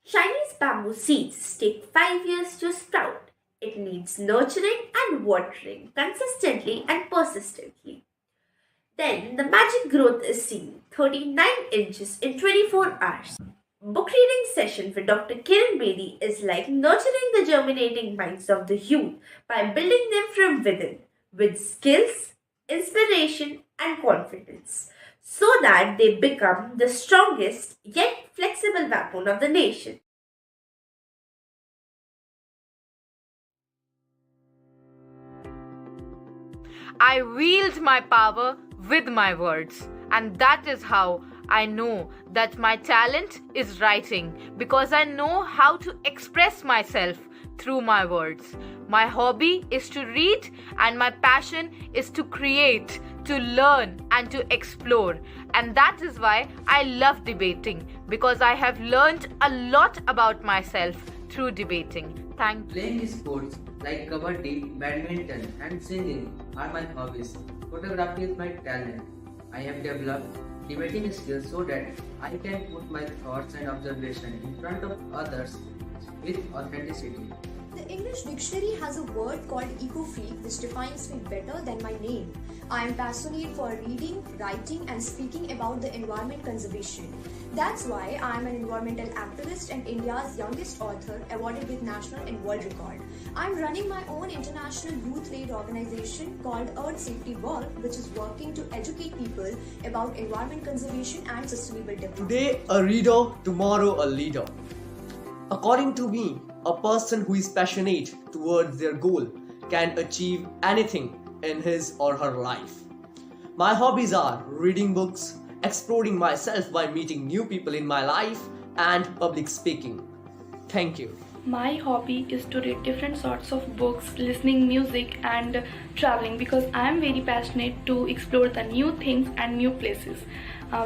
Chinese bamboo seeds take 5 years to sprout. It needs nurturing and watering consistently and persistently. Then the magic growth is seen 39 inches in 24 hours. Book reading session with Dr. Kiran Bedi is like nurturing the germinating minds of the youth by building them from within with skills, inspiration, and confidence so that they become the strongest yet flexible backbone of the nation. I wield my power with my words, and that is how I know that my talent is writing because I know how to express myself through my words. My hobby is to read, and my passion is to create, to learn, and to explore. And that is why I love debating because I have learned a lot about myself through debating. Thank you. Playing sports like kabaddi, badminton, and singing are my hobbies. Photography is my talent. I have developed debating skills so that I can put my thoughts and observations in front of others with authenticity. The English dictionary has a word called eco-freak which defines me better than my name. I am passionate for reading, writing and speaking about the environment conservation. That's why I am an environmental activist and India's youngest author awarded with national and world record. I am running my own international youth-led organization called Earth Safety World which is working to educate people about environment conservation and sustainable development. Today a reader, tomorrow a leader. According to me, a person who is passionate towards their goal can achieve anything in his or her life. My hobbies are reading books, exploring myself by meeting new people in my life, and public speaking. Thank you. My hobby is to read different sorts of books, listening music and traveling because I am very passionate to explore the new things and new places,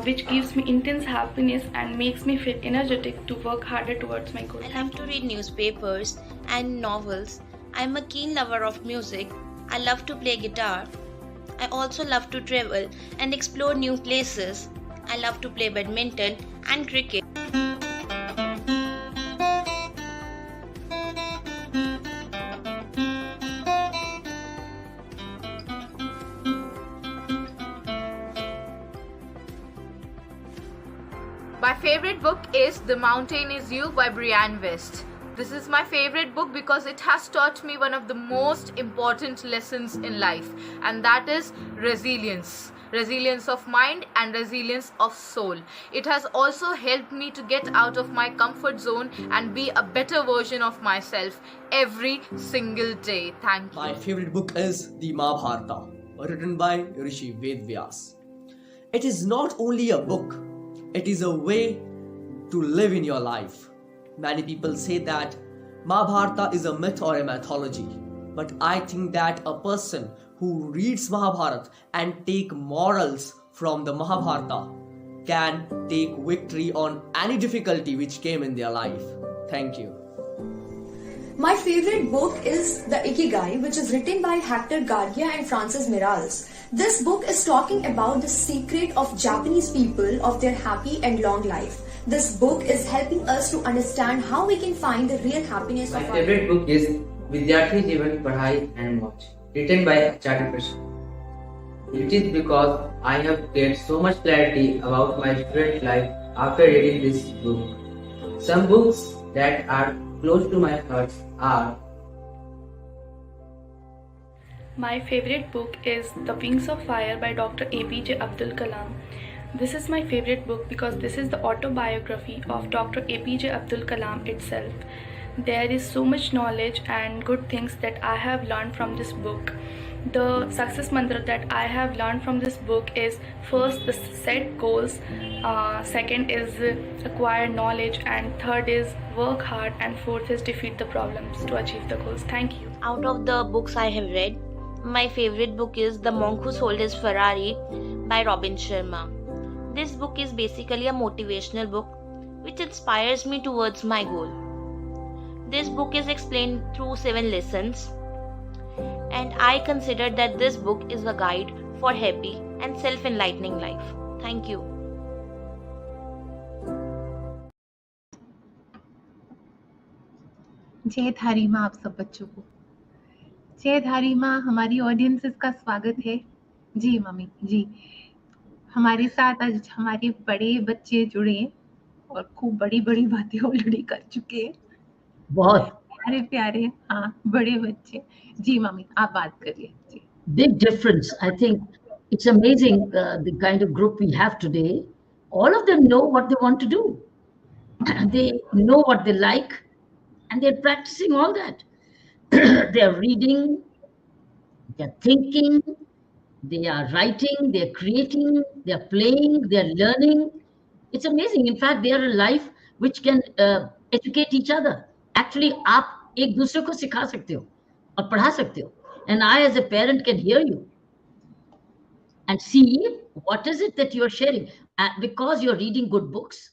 which gives me intense happiness and makes me feel energetic to work harder towards my goal. I love to read newspapers and novels. I'm a keen lover of music. I love to play guitar. I also love to travel and explore new places. I love to play badminton and cricket. My favorite book is The Mountain Is You by Brianne West. This is my favorite book because it has taught me one of the most important lessons in life, and that is resilience. Resilience of mind and resilience of soul. It has also helped me to get out of my comfort zone and be a better version of myself every single day. Thank you. My favorite book is The Mahabharata, written by Rishi Vedvyas. It is not only a book, it is a way to live in your life. Many people say that Mahabharata is a myth or a mythology, but I think that a person who reads Mahabharata and take morals from the Mahabharata can take victory on any difficulty which came in their life. Thank you. My favorite book is The Ikigai, which is written by Hector Garcia and Francis Miralles. This book is talking about the secret of Japanese people of their happy and long life. This book is helping us to understand how we can find the real happiness My of our favorite book is Vidyarthi Jeevan Padhai and Moj, written by Acharya Prashant. It is because I have gained so much clarity about my student life after reading this book. Some books that are close to my heart are My favorite book is The Wings of Fire by Dr. APJ Abdul Kalam. This is my favorite book because this is the autobiography of Dr. APJ Abdul Kalam itself. There is so much knowledge and good things that I have learned from this book. The success mantra that I have learned from this book is first, the set goals, second is acquire knowledge, and third is work hard, and fourth is defeat the problems to achieve the goals. Thank you. Out of the books I have read, my favorite book is The Monk Who Sold His Ferrari by Robin Sharma. This book is basically a motivational book which inspires me towards my goal. This book is explained through 7 lessons, and I consider that this book is a guide for happy and self-enlightening life. Thank you. जय धारी माँ आप सब बच्चों को। जय धारी माँ, हमारी ऑडियंसेस का स्वागत है। जी मम्मी जी, हमारे साथ आज हमारे बड़े बच्चे जुड़े हैं और खूब बड़ी बड़ी बातें ऑलरेडी कर चुके हैं। बहुत प्यारे प्यारे, हाँ बड़े बच्चे। जी मम्मी आप बात करिए जी। big difference. I think it's amazing the kind of group we have today. All of them know what they want to do. They know what they like, and they're practicing all that. They're reading, they're thinking, they are writing, they're creating, they're playing, they're learning. It's amazing. In fact, they are a life which can educate each other. Actually, आप एक दूसरे को सिखा सकते हो और पढ़ा सकते हो. And I, as a parent, can hear you and see what is it that you're sharing. Because you're reading good books.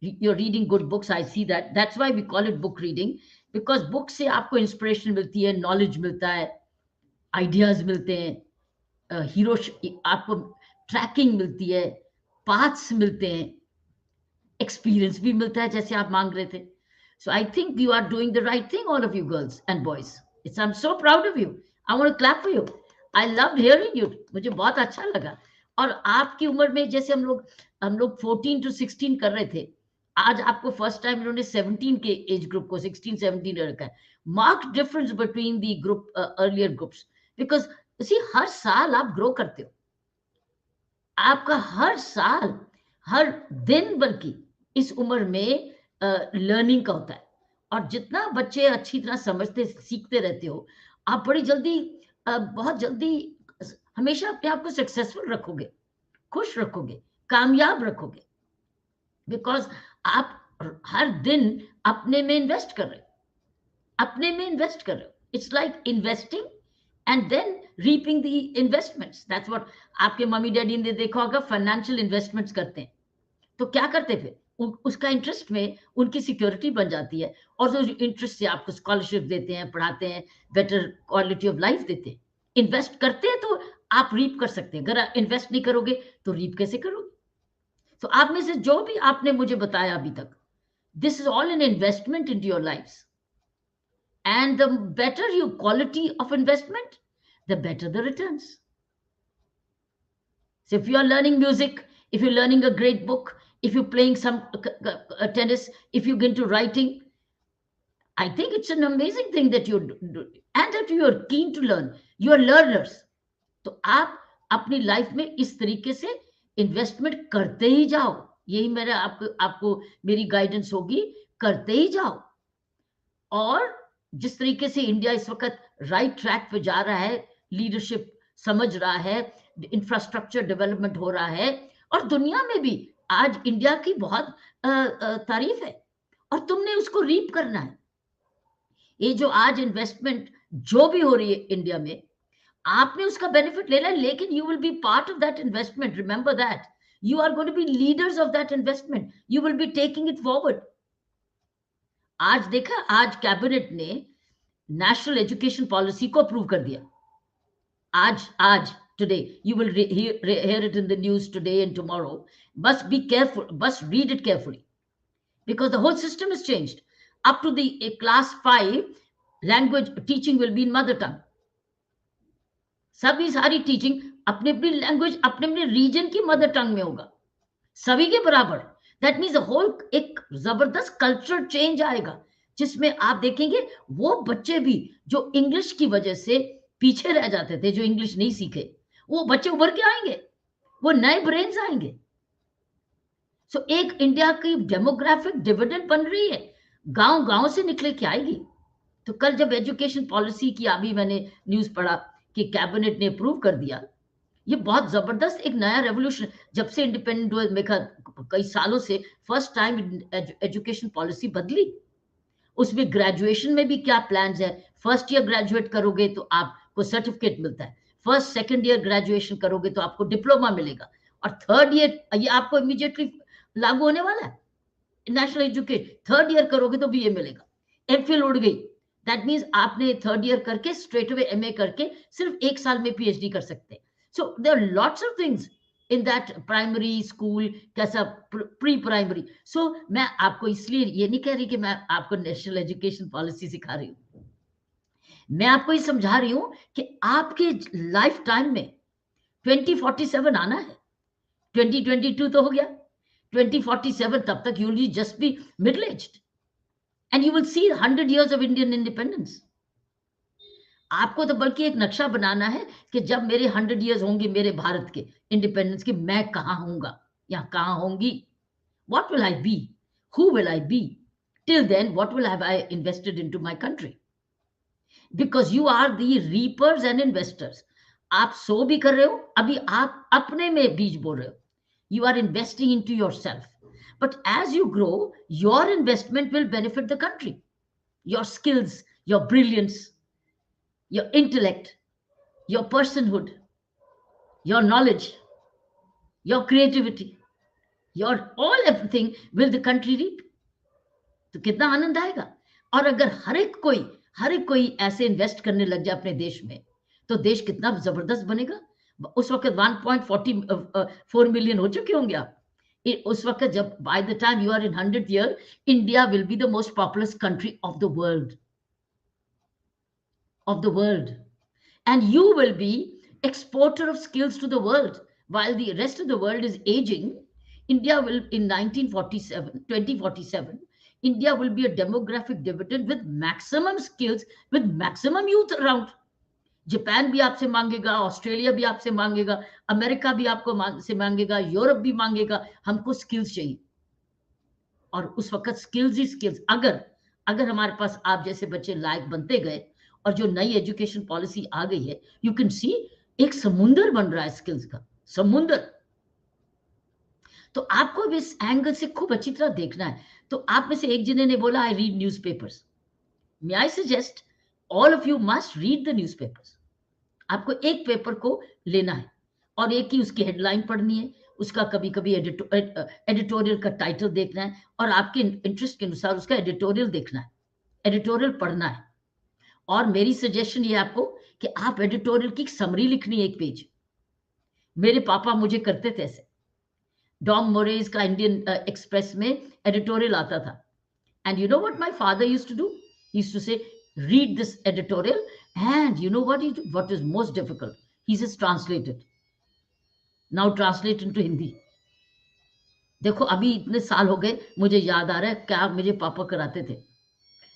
You're reading good books. I see that. That's why we call it book reading. Because books से आपको inspiration मिलती है, knowledge मिलता है, ideas मिलते हैं, hero आपको tracking मिलती है, paths मिलते हैं, experience भी मिलता है जैसे आप मांग रहे थे. So I think you are doing the right thing, all of you girls and boys. I'm so proud of you. I want to clap for you. I loved hearing you. मुझे बहुत अच्छा लगा. और आपकी उम्र में जैसे हम लोग 14 to 16 कर रहे थे, आज आपको फर्स्ट टाइम इन्होंने 17 के एज ग्रुप को 16 17 रखा है. Mark difference between the group earlier groups, because see हर साल आप ग्रो करते हो. आपका हर साल, हर दिन बल्कि इस उम्र में लर्निंग का होता है. और जितना बच्चे अच्छी तरह समझते सीखते रहते हो, आप बड़ी जल्दी बहुत जल्दी हमेशा अपने आप को सक्सेसफुल रखोगे, खुश रखोगे, कामयाब रखोगे. बिकॉज आप हर दिन अपने में इन्वेस्ट कर रहे हो, अपने में इन्वेस्ट कर रहे हो. It's like investing and then reaping the investments. That's what आपके मम्मी डैडी ने देखा होगा, फाइनेंशियल इन्वेस्टमेंट्स करते हैं तो क्या करते फिर उसका इंटरेस्ट में उनकी सिक्योरिटी बन जाती है, और जो इंटरेस्ट से आपको स्कॉलरशिप देते हैं, पढ़ाते हैं, बेटर क्वालिटी ऑफ लाइफ देते हैं. इन्वेस्ट करते हैं तो आप रीप कर सकते हैं. अगर इन्वेस्ट नहीं करोगे तो रीप कैसे करोगे? तो आप में से जो भी आपने मुझे बताया अभी तक, this is all an investment in your life. And the better your quality of investment, the better the returns. So if you are learning music, if you're learning a great book, if you're playing some tennis, if you get into writing, I think it's an amazing thing that you do, and that you are keen to learn. You are learners. तो आप अपनी life में इस तरीके से investment करते ही जाओ. यही मेरा आपको मेरी गाइडेंस होगी, करते ही जाओ. और जिस तरीके से इंडिया इस वक्त राइट ट्रैक पे जा रहा है, लीडरशिप समझ रहा है, इंफ्रास्ट्रक्चर डेवलपमेंट हो रहा है, और दुनिया में भी आज इंडिया की बहुत तारीफ है, और तुमने उसको रीप करना है. ये जो आज इन्वेस्टमेंट जो भी हो रही है इंडिया में, आपने उसका बेनिफिट लेना है, लेकिन you will be part of that investment. Remember that you are going to be leaders of that investment. You will be taking it forward. आज देखा, आज कैबिनेट ने नेशनल एजुकेशन पॉलिसी को अप्रूव कर दिया. आज today you will hear it in the news today and tomorrow. Must be careful, must read it carefully, because the whole system has changed. Up to the class 5, language teaching will be in mother tongue. सभी सारी teaching अपने अपनी language, अपने अपने reason की mother tongue में होगा, सभी के बराबर. दैट मीन्स होल एक जबरदस्त कल्चरल चेंज आएगा, जिसमें आप देखेंगे वो बच्चे भी जो इंग्लिश की वजह से पीछे रह जाते थे, जो इंग्लिश नहीं सीखे, वो बच्चे उभर के आएंगे, वो नए ब्रेन्स आएंगे. सो एक इंडिया की डेमोग्राफिक डिविडेंड बन रही है, गांव से निकले के आएगी. तो कल जब एजुकेशन पॉलिसी की अभी मैंने न्यूज पढ़ा कि कैबिनेट ने अप्रूव कर दिया, ये बहुत जबरदस्त एक नया रेवोल्यूशन। जब से इंडिपेंडेंट हुए मेरा कई सालों से फर्स्ट टाइम एजुकेशन पॉलिसी बदली। उसमें ग्रेजुएशन में भी क्या प्लान्स है, फर्स्ट ईयर ग्रेजुएट करोगे तो आपको सर्टिफिकेट मिलता है, फर्स्ट सेकंड ईयर ग्रेजुएशन करोगे तो आपको डिप्लोमा मिलेगा, और थर्ड ईयर ये आपको इमीडिएटली लागू होने वाला है। नेशनल एजुकेट थर्ड ईयर करोगे तो बीए मिलेगा। एमफिल उड़ गई, दैट मीन्स आपने थर्ड ईयर करके स्ट्रेट अवे एमए करके सिर्फ एक साल में पीएचडी कर सकते हैं। So there are lots of things in that primary school, कैसा प्री प्राइमरी। सो मैं आपको इसलिए ये नहीं कह रही कि मैं आपको नेशनल एजुकेशन पॉलिसी सिखा रही हूँ, मैं आपको ये समझा रही हूँ कि आपके लाइफ टाइम में 2047 आना है। 2022 तो हो गया, 2047 तब तक you will just be middle aged and you will see 100 years of Indian independence। आपको तो बल्कि एक नक्शा बनाना है कि जब मेरे 100 years होंगे मेरे भारत के इंडिपेंडेंस के, मैं कहाँ होऊंगा या कहाँ होंगी, what will I be, who will I be, till then what will have I invested into my country, because you are the reapers and investors। आप सो भी कर रहे हो, अभी आप अपने में बीज बो रहे हो, you are investing into yourself, but as you grow your investment will benefit the country, your skills, your brilliance, your intellect, your personhood, your knowledge, your creativity, your all everything will the country reap। तो कितना आनंद आएगा। और अगर हर एक कोई ऐसे invest करने लग जाए अपने देश में, तो देश कितना जबरदस्त बनेगा। उस वक्त 1.44 मिलियन हो चुके होंगे आप उस वक्त, जब by the time you are in 100th year, India will be the most populous country of the world, and you will be exporter of skills to the world while the rest of the world is aging। India will in 2047 India will be a demographic dividend with maximum skills, with maximum youth around। Japan भी आपसे मांगेगा, Australia भी आपसे मांगेगा, America भी आपको से मांगेगा, यूरोप भी मांगेगा, हमको स्किल्स चाहिए। और उस वक्त स्किल्स ही स्किल्स, अगर हमारे पास आप जैसे बच्चे लायक बनते गए और जो नई एजुकेशन पॉलिसी आ गई है, यू कैन सी एक समुंदर बन रहा है स्किल्स का, समुंदर। तो आपको अब इस एंगल से खूब अच्छी तरह देखना है। तो आप में से एक जने ने बोला I read newspapers, may I suggest all of you must read the newspapers. आपको एक पेपर को लेना है और एक ही उसकी हेडलाइन पढ़नी है, उसका कभी कभी एडिटोरियल का टाइटल देखना है, और आपके इंटरेस्ट के अनुसार उसका एडिटोरियल देखना है, एडिटोरियल पढ़ना है। और मेरी सजेशन ये आपको कि आप एडिटोरियल की समरी लिखनी है, एक पेज। मेरे पापा मुझे करते थे ऐसे, डॉम मोरेज का इंडियन एक्सप्रेस में एडिटोरियल आता था, and you know what my father used to do, he used to say read this editorial, and you know what is most difficult, he says translate it, now translate into Hindi। देखो अभी इतने साल हो गए, मुझे याद आ रहा है क्या मुझे पापा कराते थे,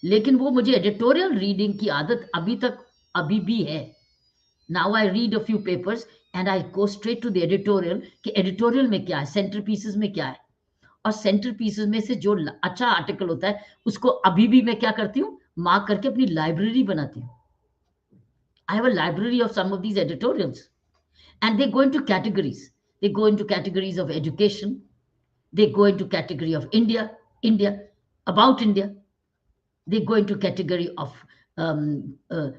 लेकिन वो मुझे एडिटोरियल रीडिंग की आदत अभी भी है। Now I read a few papers and I go straight to the editorial कि एडिटोरियल में क्या है, सेंटर पीसेस में क्या है, और सेंटर पीसेस में से जो अच्छा आर्टिकल होता है उसको अभी भी मैं क्या करती हूँ, मार्क करके अपनी लाइब्रेरी बनाती हूँ। I have a library of some of these editorials, and they go into categories. They go into categories of education. They go into category of India, about India. They go into category of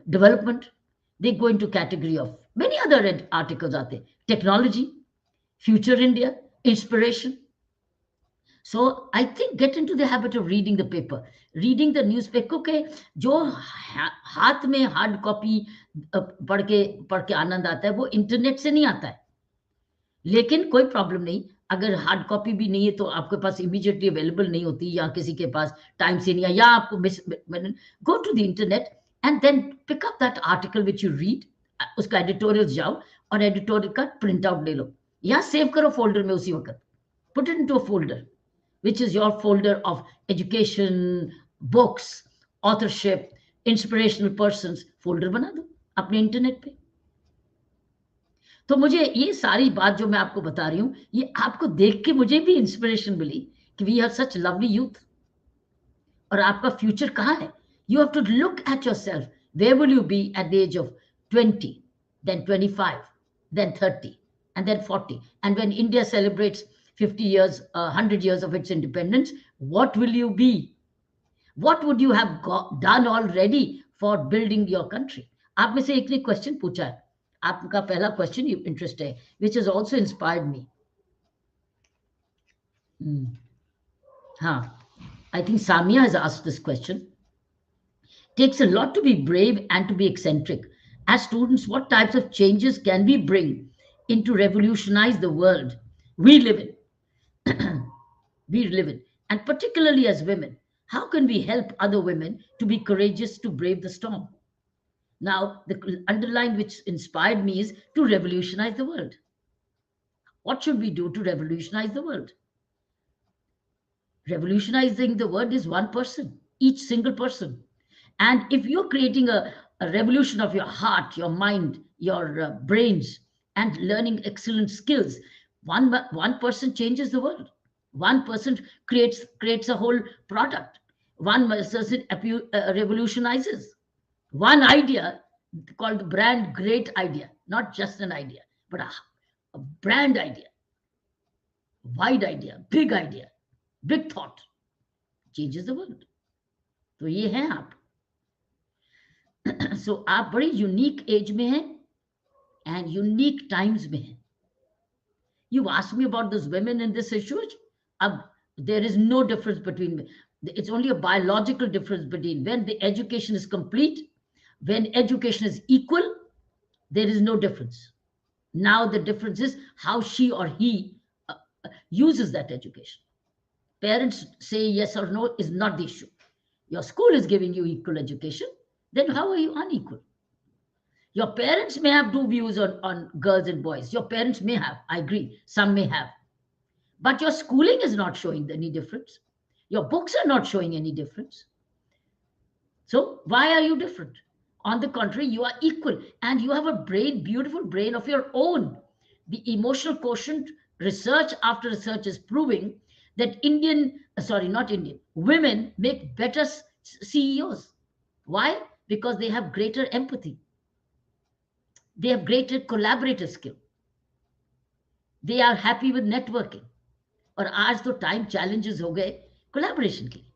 development. They go into category of many other articles out there. Technology, future India, inspiration. So I think get into the habit of reading the paper, reading the newspaper, क्योंकि जो हाथ में hard copy पढ़ के आनंद आता है वो internet से नहीं आता है। लेकिन कोई प्रॉब्लम नहीं, अगर हार्ड कॉपी भी नहीं है तो आपके पास इमीडिएटली अवेलेबल नहीं होती, या किसी के पास टाइम से नहीं है, या आपको go to the internet and then pick up that article which you read, उसका एडिटोरियल जाओ और एडिटोरियल का प्रिंट आउट ले लो, या सेव करो फोल्डर में उसी वक्त, put it into a folder which is your folder of education, books, authorship, inspirational persons, folder बना दो अपने इंटरनेट पे। तो मुझे ये सारी बात जो मैं आपको बता रही हूँ, ये आपको देख के मुझे भी इंस्पिरेशन मिली कि we have such lovely youth, और आपका फ्यूचर कहाँ है। You have to look at yourself, where will you be at the age of 20, then 25, then 30, and then 40. And when India celebrates 50 years, 100 years of its independence, what will you be? What would you have done already for building your country? आप में से एक ने question पूछा है, आपका पहला question interest है, which has also inspired me. हाँ, I think Samia has asked this question. Takes a lot to be brave and to be eccentric. As students, what types of changes can we bring in to revolutionize the world we live in? We live in, and particularly as women, how can we help other women to be courageous to brave the storm? Now, the underline which inspired me is to revolutionize the world. What should we do to revolutionize the world? Revolutionizing the world is one person, each single person. And if you're creating a revolution of your heart, your mind, your brains, and learning excellent skills, one person changes the world. One person creates a whole product. One person revolutionizes. One idea called the brand great idea, not just an idea, but a brand idea, wide idea, big thought changes the world. तो ये हैं आप. So आप बड़ी unique as में हैं and unique times में हैं. You asked me about those women in this issue. There is no difference between, it's only a biological difference between when the education is complete, when education is equal, there is no difference. Now the difference is how she or he uses that education. Parents say yes or no is not the issue. Your school is giving you equal education, then how are you unequal? Your parents may have two views on girls and boys. Your parents may have, I agree, some may have. But your schooling is not showing any difference. Your books are not showing any difference. So why are you different? On the contrary, you are equal and you have a brain, beautiful brain of your own. The emotional quotient, research after research is proving that women make better CEOs. Why? Because they have greater empathy. They have greater collaborative skill. They are happy with networking. और आज तो time challenges हो गए collaboration के लिए,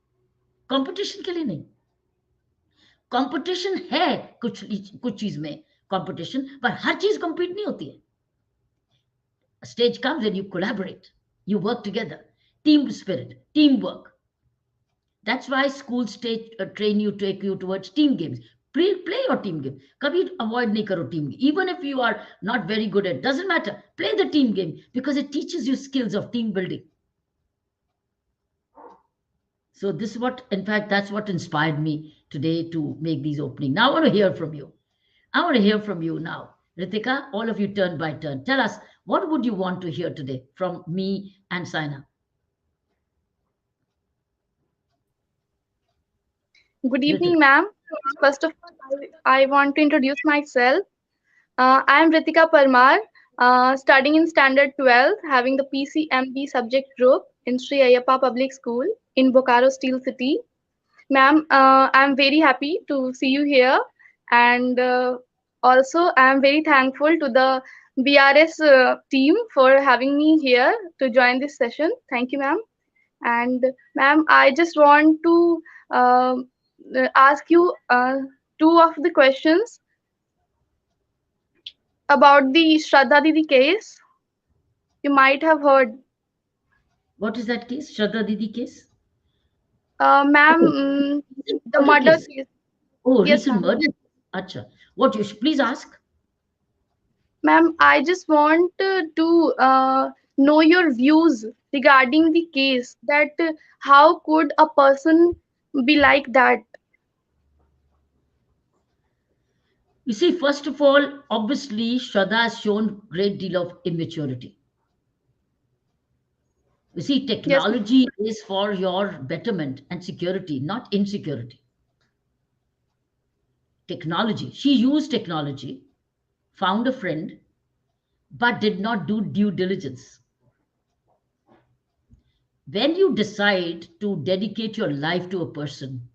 competition के लिए नहीं. कंपटीशन है कुछ चीज में कंपटीशन, पर हर चीज कंपीट नहीं होती है. Stage comes when you collaborate, you work together, team spirit, teamwork. That's why schools train you, take you towards team games. Play your team game. कभी avoid नहीं करो team game. Even if you are not very good at, doesn't matter. Play the team game because it teaches you skills of team building. So this is what, in fact, that's what inspired me today to make these opening. Now I want to hear from you. I want to hear from you now. Ritika, all of you turn by turn. Tell us, what would you want to hear today from me and Saina? Good evening, ma'am. First of all, I want to introduce myself. I am Ritika Parmar, studying in Standard 12, having the PCMB subject group in Sri Ayappa Public School in Bokaro Steel City. Ma'am, I am very happy to see you here, and also I am very thankful to the BRS team for having me here to join this session. Thank you, ma'am. And ma'am, I just want to ask you two of the questions about the Shraddha Didi case. You might have heard. What is that case? Shraddha Didi case? Ma'am, the murder case. Oh, Yes, recent ma'am. murder. Acha. What you should please ask? Ma'am, I just want to know your views regarding the case. That how could a person be like that? You see, first of all, obviously, Shraddha has shown great deal of immaturity. You see, Yes, ma'am. technology is for your betterment and security, not insecurity. Technology. She used technology, found a friend, but did not do due diligence. When you decide to dedicate your life to a person,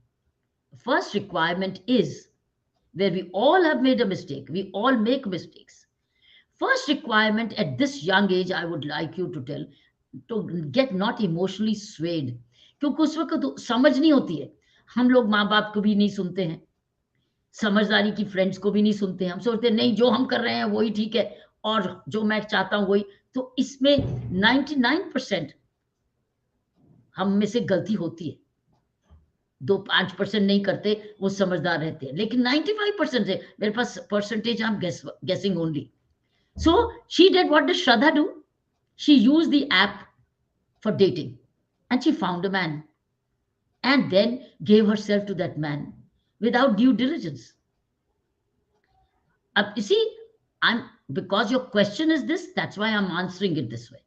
the first requirement is where we all have made a mistake. We all make mistakes. First requirement at this young age, I would like you to tell, to get not emotionally swayed. क्योंकि उस वक्त तो समझ नहीं होती है. हम लोग माँ बाप को भी नहीं सुनते हैं, समझदारी की फ्रेंड्स को भी नहीं सुनते हैं. हम सोचते हैं नहीं, जो हम कर रहे हैं वही ठीक है और जो मैं चाहता हूं वही. तो इसमें 99% हम में से गलती होती है. 2-5% नहीं करते, वो समझदार रहते हैं. लेकिन 95% है मेरे पास percentage, I'm guessing only. So she did, what did Shraddha do? She used the app for dating and she found a man and then gave herself to that man without due diligence. You see, because your question is this, that's why I'm answering it this way.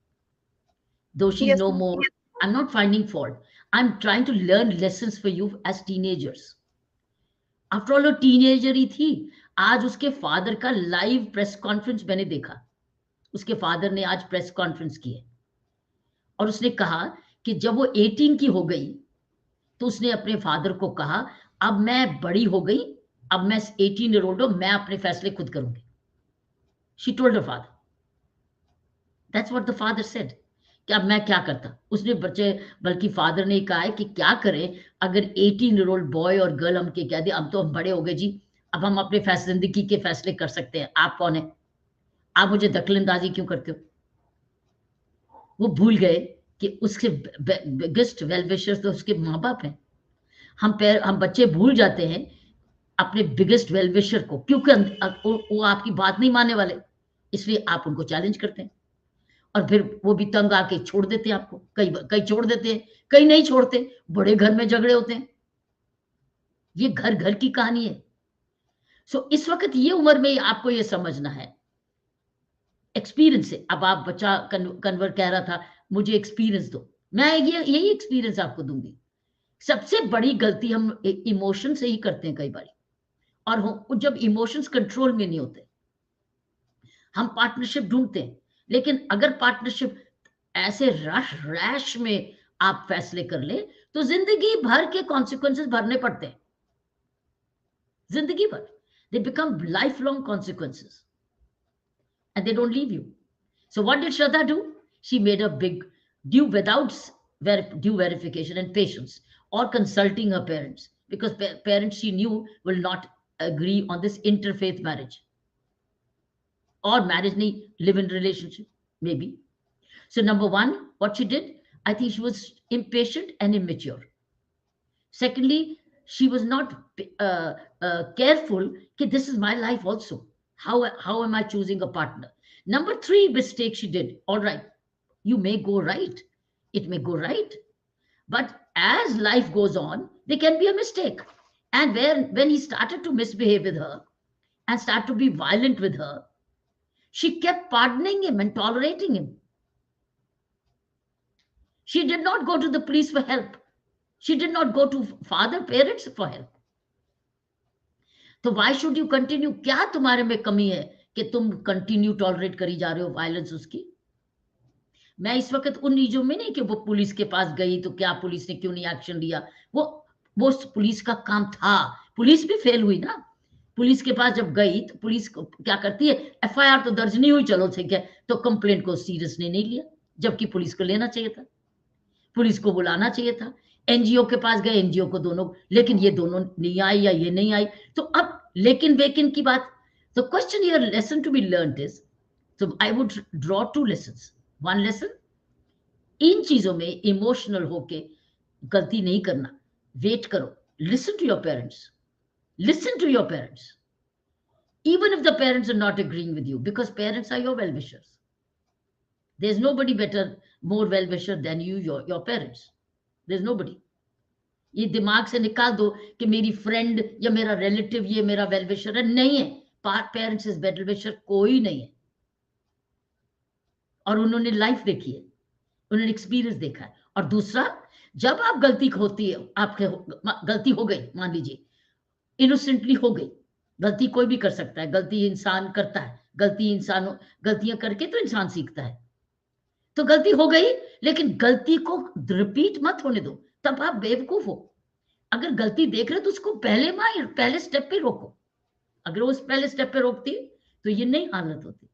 Though she's Yes, no ma'am. more, I'm not finding fault. I'm trying to learn lessons for you as teenagers. After all वो teenager ही थी. आज उसके father का live press conference मैंने देखा. उसके father ने आज प्रेस कॉन्फ्रेंस की है और उसने कहा कि जब वो 18 की हो गई तो उसने अपने फादर को कहा, अब मैं बड़ी हो गई, अब मैं 18 ईयर ओल्ड हूं, मैं अपने फैसले खुद करूंगी. She told her father. That's what the father said कि अब मैं क्या करता. उसने बच्चे, बल्कि फादर ने कहा है कि क्या करें अगर 18 ईयर ओल्ड बॉय और गर्ल हम के कह दे अब तो हम बड़े हो गए जी, अब हम अपने जिंदगी के फैसले कर सकते हैं, आप कौन है, आप मुझे दखलंदाजी क्यों करते हो. वो भूल गए कि उसके बिगेस्ट वेलविशर्स तो उसके माँ बाप हैं. हम बच्चे भूल जाते हैं अपने बिगेस्ट वेलविशर को, क्योंकि वो आपकी बात नहीं मानने वाले, इसलिए आप उनको चैलेंज करते हैं और फिर वो भी तंग आके छोड़ देते हैं आपको. कई छोड़ देते हैं, कई नहीं छोड़ते. बड़े घर में झगड़े होते हैं. ये घर घर की कहानी है. सो इस वक्त ये उम्र में आपको ये समझना है, एक्सपीरियंस से. अब आप बच्चा कन्वर कह रहा था मुझे एक्सपीरियंस दो, मैं यही एक्सपीरियंस आपको दूंगी. सबसे बड़ी गलती हम इमोशन से ही करते हैं कई बार, और जब इमोशंस कंट्रोल में नहीं होते हम पार्टनरशिप ढूंढते हैं. लेकिन अगर पार्टनरशिप ऐसे रैश में आप फैसले कर ले तो जिंदगी भर के कॉन्सिक्वेंसेस भरने पड़ते हैं. जिंदगी भर they become life long consequences and they don't leave you. So what did Shraddha do? She made a big without due verification and patience or consulting her parents, because parents she knew will not agree on this interfaith marriage or marriage nahi live in relationship maybe. So number one, what she did, I think she was impatient and immature. Secondly, she was not careful that this is my life also. How am I choosing a partner? Number three mistake she did. All right, you may go right. It may go right. But as life goes on, there can be a mistake. And when he started to misbehave with her and start to be violent with her, she kept pardoning him and tolerating him. She did not go to the police for help. She did not go to parents for help. तो why should you continue? क्या तुम्हारे में कमी है कि तुम continue tolerate करी जा रहे हो वायलेंस उसकी? मैं इस वक्त उन चीजों में नहीं कि वो पुलिस के पास गई तो क्या पुलिस ने क्यों नहीं एक्शन लिया. वो पुलिस का काम था. पुलिस भी फेल हुई ना. पुलिस के पास जब गई तो पुलिस क्या करती है, एफआईआर तो दर्ज नहीं हुई, चलो ठीक है, तो कंप्लेंट को सीरियस नहीं लिया, जबकि पुलिस को लेना चाहिए था, पुलिस को बुलाना चाहिए था. एनजीओ के पास गए, एनजीओ को दोनों, लेकिन ये दोनों नहीं आई या ये नहीं आई. तो अब लेकिन वेकिन की बात. The question here, lesson to be learned is, so I would draw 2 lessons. One lesson, इन चीजों में इमोशनल होके गलती नहीं करना. वेट करो, listen to your parents, listen to your parents, even if the parents are not agreeing with you, because parents are your well-wishers. There's nobody better, more well-wisher than you, your parents. There's nobody. ये दिमाग से निकाल दो कि मेरी friend या मेरा relative ये मेरा वेलविशर है. नहीं है. पेरेंट्स इज वेलविशर कोई नहीं है. और उन्होंने लाइफ देखी है, उन्होंने एक्सपीरियंस देखा है. और दूसरा, जब आप गलती होती है, आपके गलती हो गई, मान लीजिए इनोसेंटली हो गई, गलती कोई भी कर सकता है, गलती इंसान करता है, गलतियां करके तो इंसान सीखता है. तो गलती हो गई, लेकिन गलती को रिपीट मत होने दो, तब आप बेवकूफ हो. अगर गलती देख रहे हो तो उसको पहले स्टेप पे रोको. अगर वो उस पहले स्टेप पे रोकती तो ये नहीं हालत होती।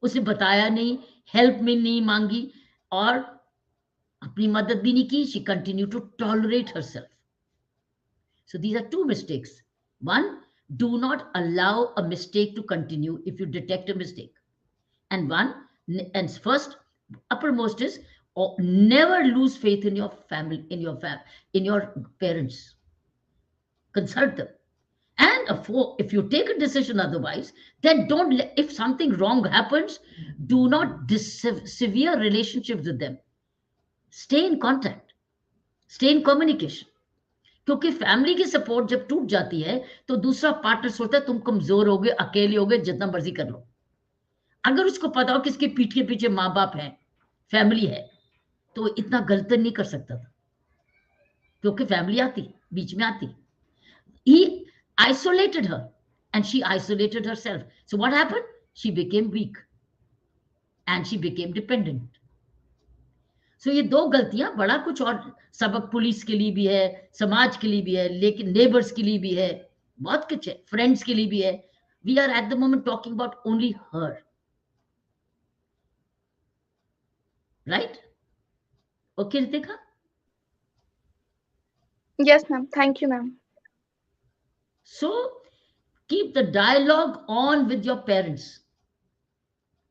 उसे बताया नहीं, हेल्प में नहीं मांगी और अपनी मदद भी नहीं की। She continue to tolerate herself. So these are two mistakes. One, do not allow a mistake to continue if you detect a mistake. And and first, uppermost is never lose faith in your family, in your parents. Consult them. And if you take a decision otherwise, then don't if something wrong happens, do not severe relationships with them. Stay in contact, stay in communication. क्योंकि family की support जब टूट जाती है तो दूसरा partner सोचता है तुम कमजोर हो गए, अकेले हो गए, जितना मर्जी कर लो। अगर उसको पता हो कि इसके पीठ के पीछे माँ बाप है, फैमिली है, तो इतना गलत नहीं कर सकता था, क्योंकि फैमिली आती, बीच में आती। He isolated her and she isolated herself. So what happened? She became weak and she became dependent. So ये दो गलतियां, बड़ा कुछ और सबक पुलिस के लिए भी है, समाज के लिए भी है, लेकिन नेबर्स के लिए भी है, बहुत कुछ है, फ्रेंड्स के लिए भी है. We are at the moment talking about only her. Right? Okay, Ritika? Yes, ma'am. Thank you, ma'am. So keep the dialogue on with your parents.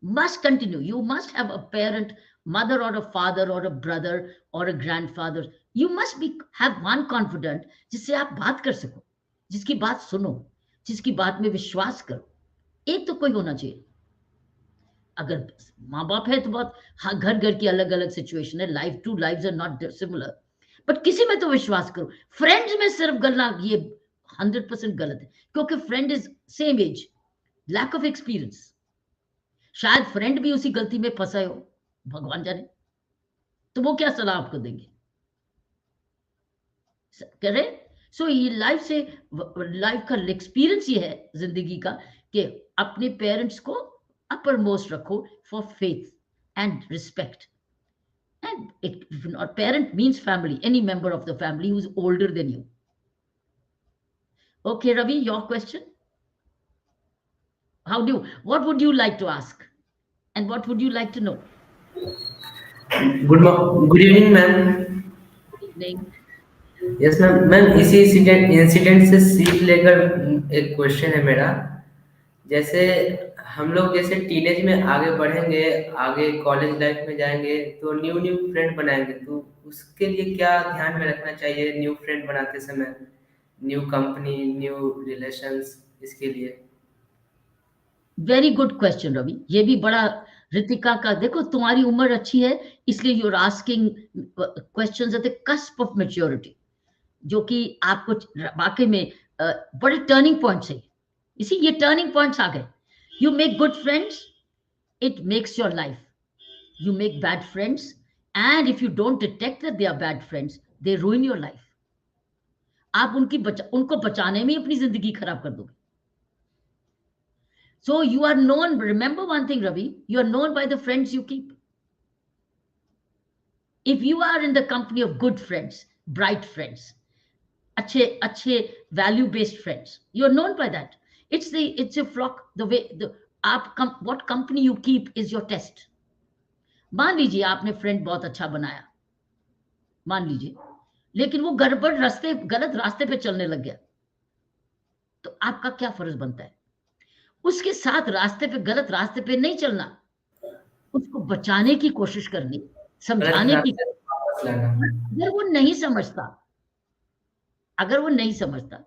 Must continue. You must have a parent, mother or a father or a brother or a grandfather. You must have one confidant जिससे आप बात कर सको, जिसकी बात सुनो, जिसकी बात में विश्वास करो. एक तो कोई होना चाहिए. अगर माँ बाप है तो बहुत, हाँ, घर घर की अलग अलग सिचुएशन है, life two lives are not similar, but किसी में तो विश्वास करो. फ्रेंड्स में सिर्फ गलना ये 100% गलत है, क्योंकि friend is same age, lack of experience. शायद फ्रेंड भी उसी गलती में फंसा हो, भगवान जाने, तो वो क्या सलाह आपको देंगे, करे. सो ये लाइफ का एक्सपीरियंस ये है जिंदगी का कि अपने पेरेंट्स को अपर मोस्ट रखो for faith and respect. And parent means family, any member of the family who is older than you. Okay Ravi, your question. What would you like to ask? And what would you like to know? Good evening ma'am. Good evening. Yes ma'am. Ma'am इसी incident से सीख लेकर एक question है मेरा. जैसे हम लोग जैसे टीनेज में आगे बढ़ेंगे, आगे कॉलेज लाइफ में जाएंगे, तो न्यू न्यू फ्रेंड बनाएंगे, तो उसके लिए क्या ध्यान में रखना चाहिए न्यू फ्रेंड बनाते समय, न्यू कंपनी, न्यू रिलेशंस, इसके लिए? Very good question Ravi. ये भी बड़ा, रितिका का देखो तुम्हारी उम्र अच्छी है, इसलिए you are asking questions at the cusp of maturity, जो कि आपको वाकई में बड़े टर्निंग पॉइंट्स है. इसी ये टर्निंग पॉइंट्स आ गए. You make good friends, it makes your life. You make bad friends, and if you don't detect that they are bad friends, they ruin your life. आप उनको बचाने में अपनी जिंदगी खराब कर दोगे. So you are known, remember one thing, Ravi, you are known by the friends you keep. If you are in the company of good friends, bright friends, अच्छे value based friends, you are known by that. It's a flock. The way what company you keep is your test. मान लीजिए आपने friend बहुत अच्छा बनाया, मान लीजिए, लेकिन वो गलत रास्ते पे चलने लग गया, तो आपका क्या फर्ज बनता है? उसके साथ गलत रास्ते पे नहीं चलना, उसको बचाने की कोशिश करनी, समझाने की. अगर वो नहीं समझता,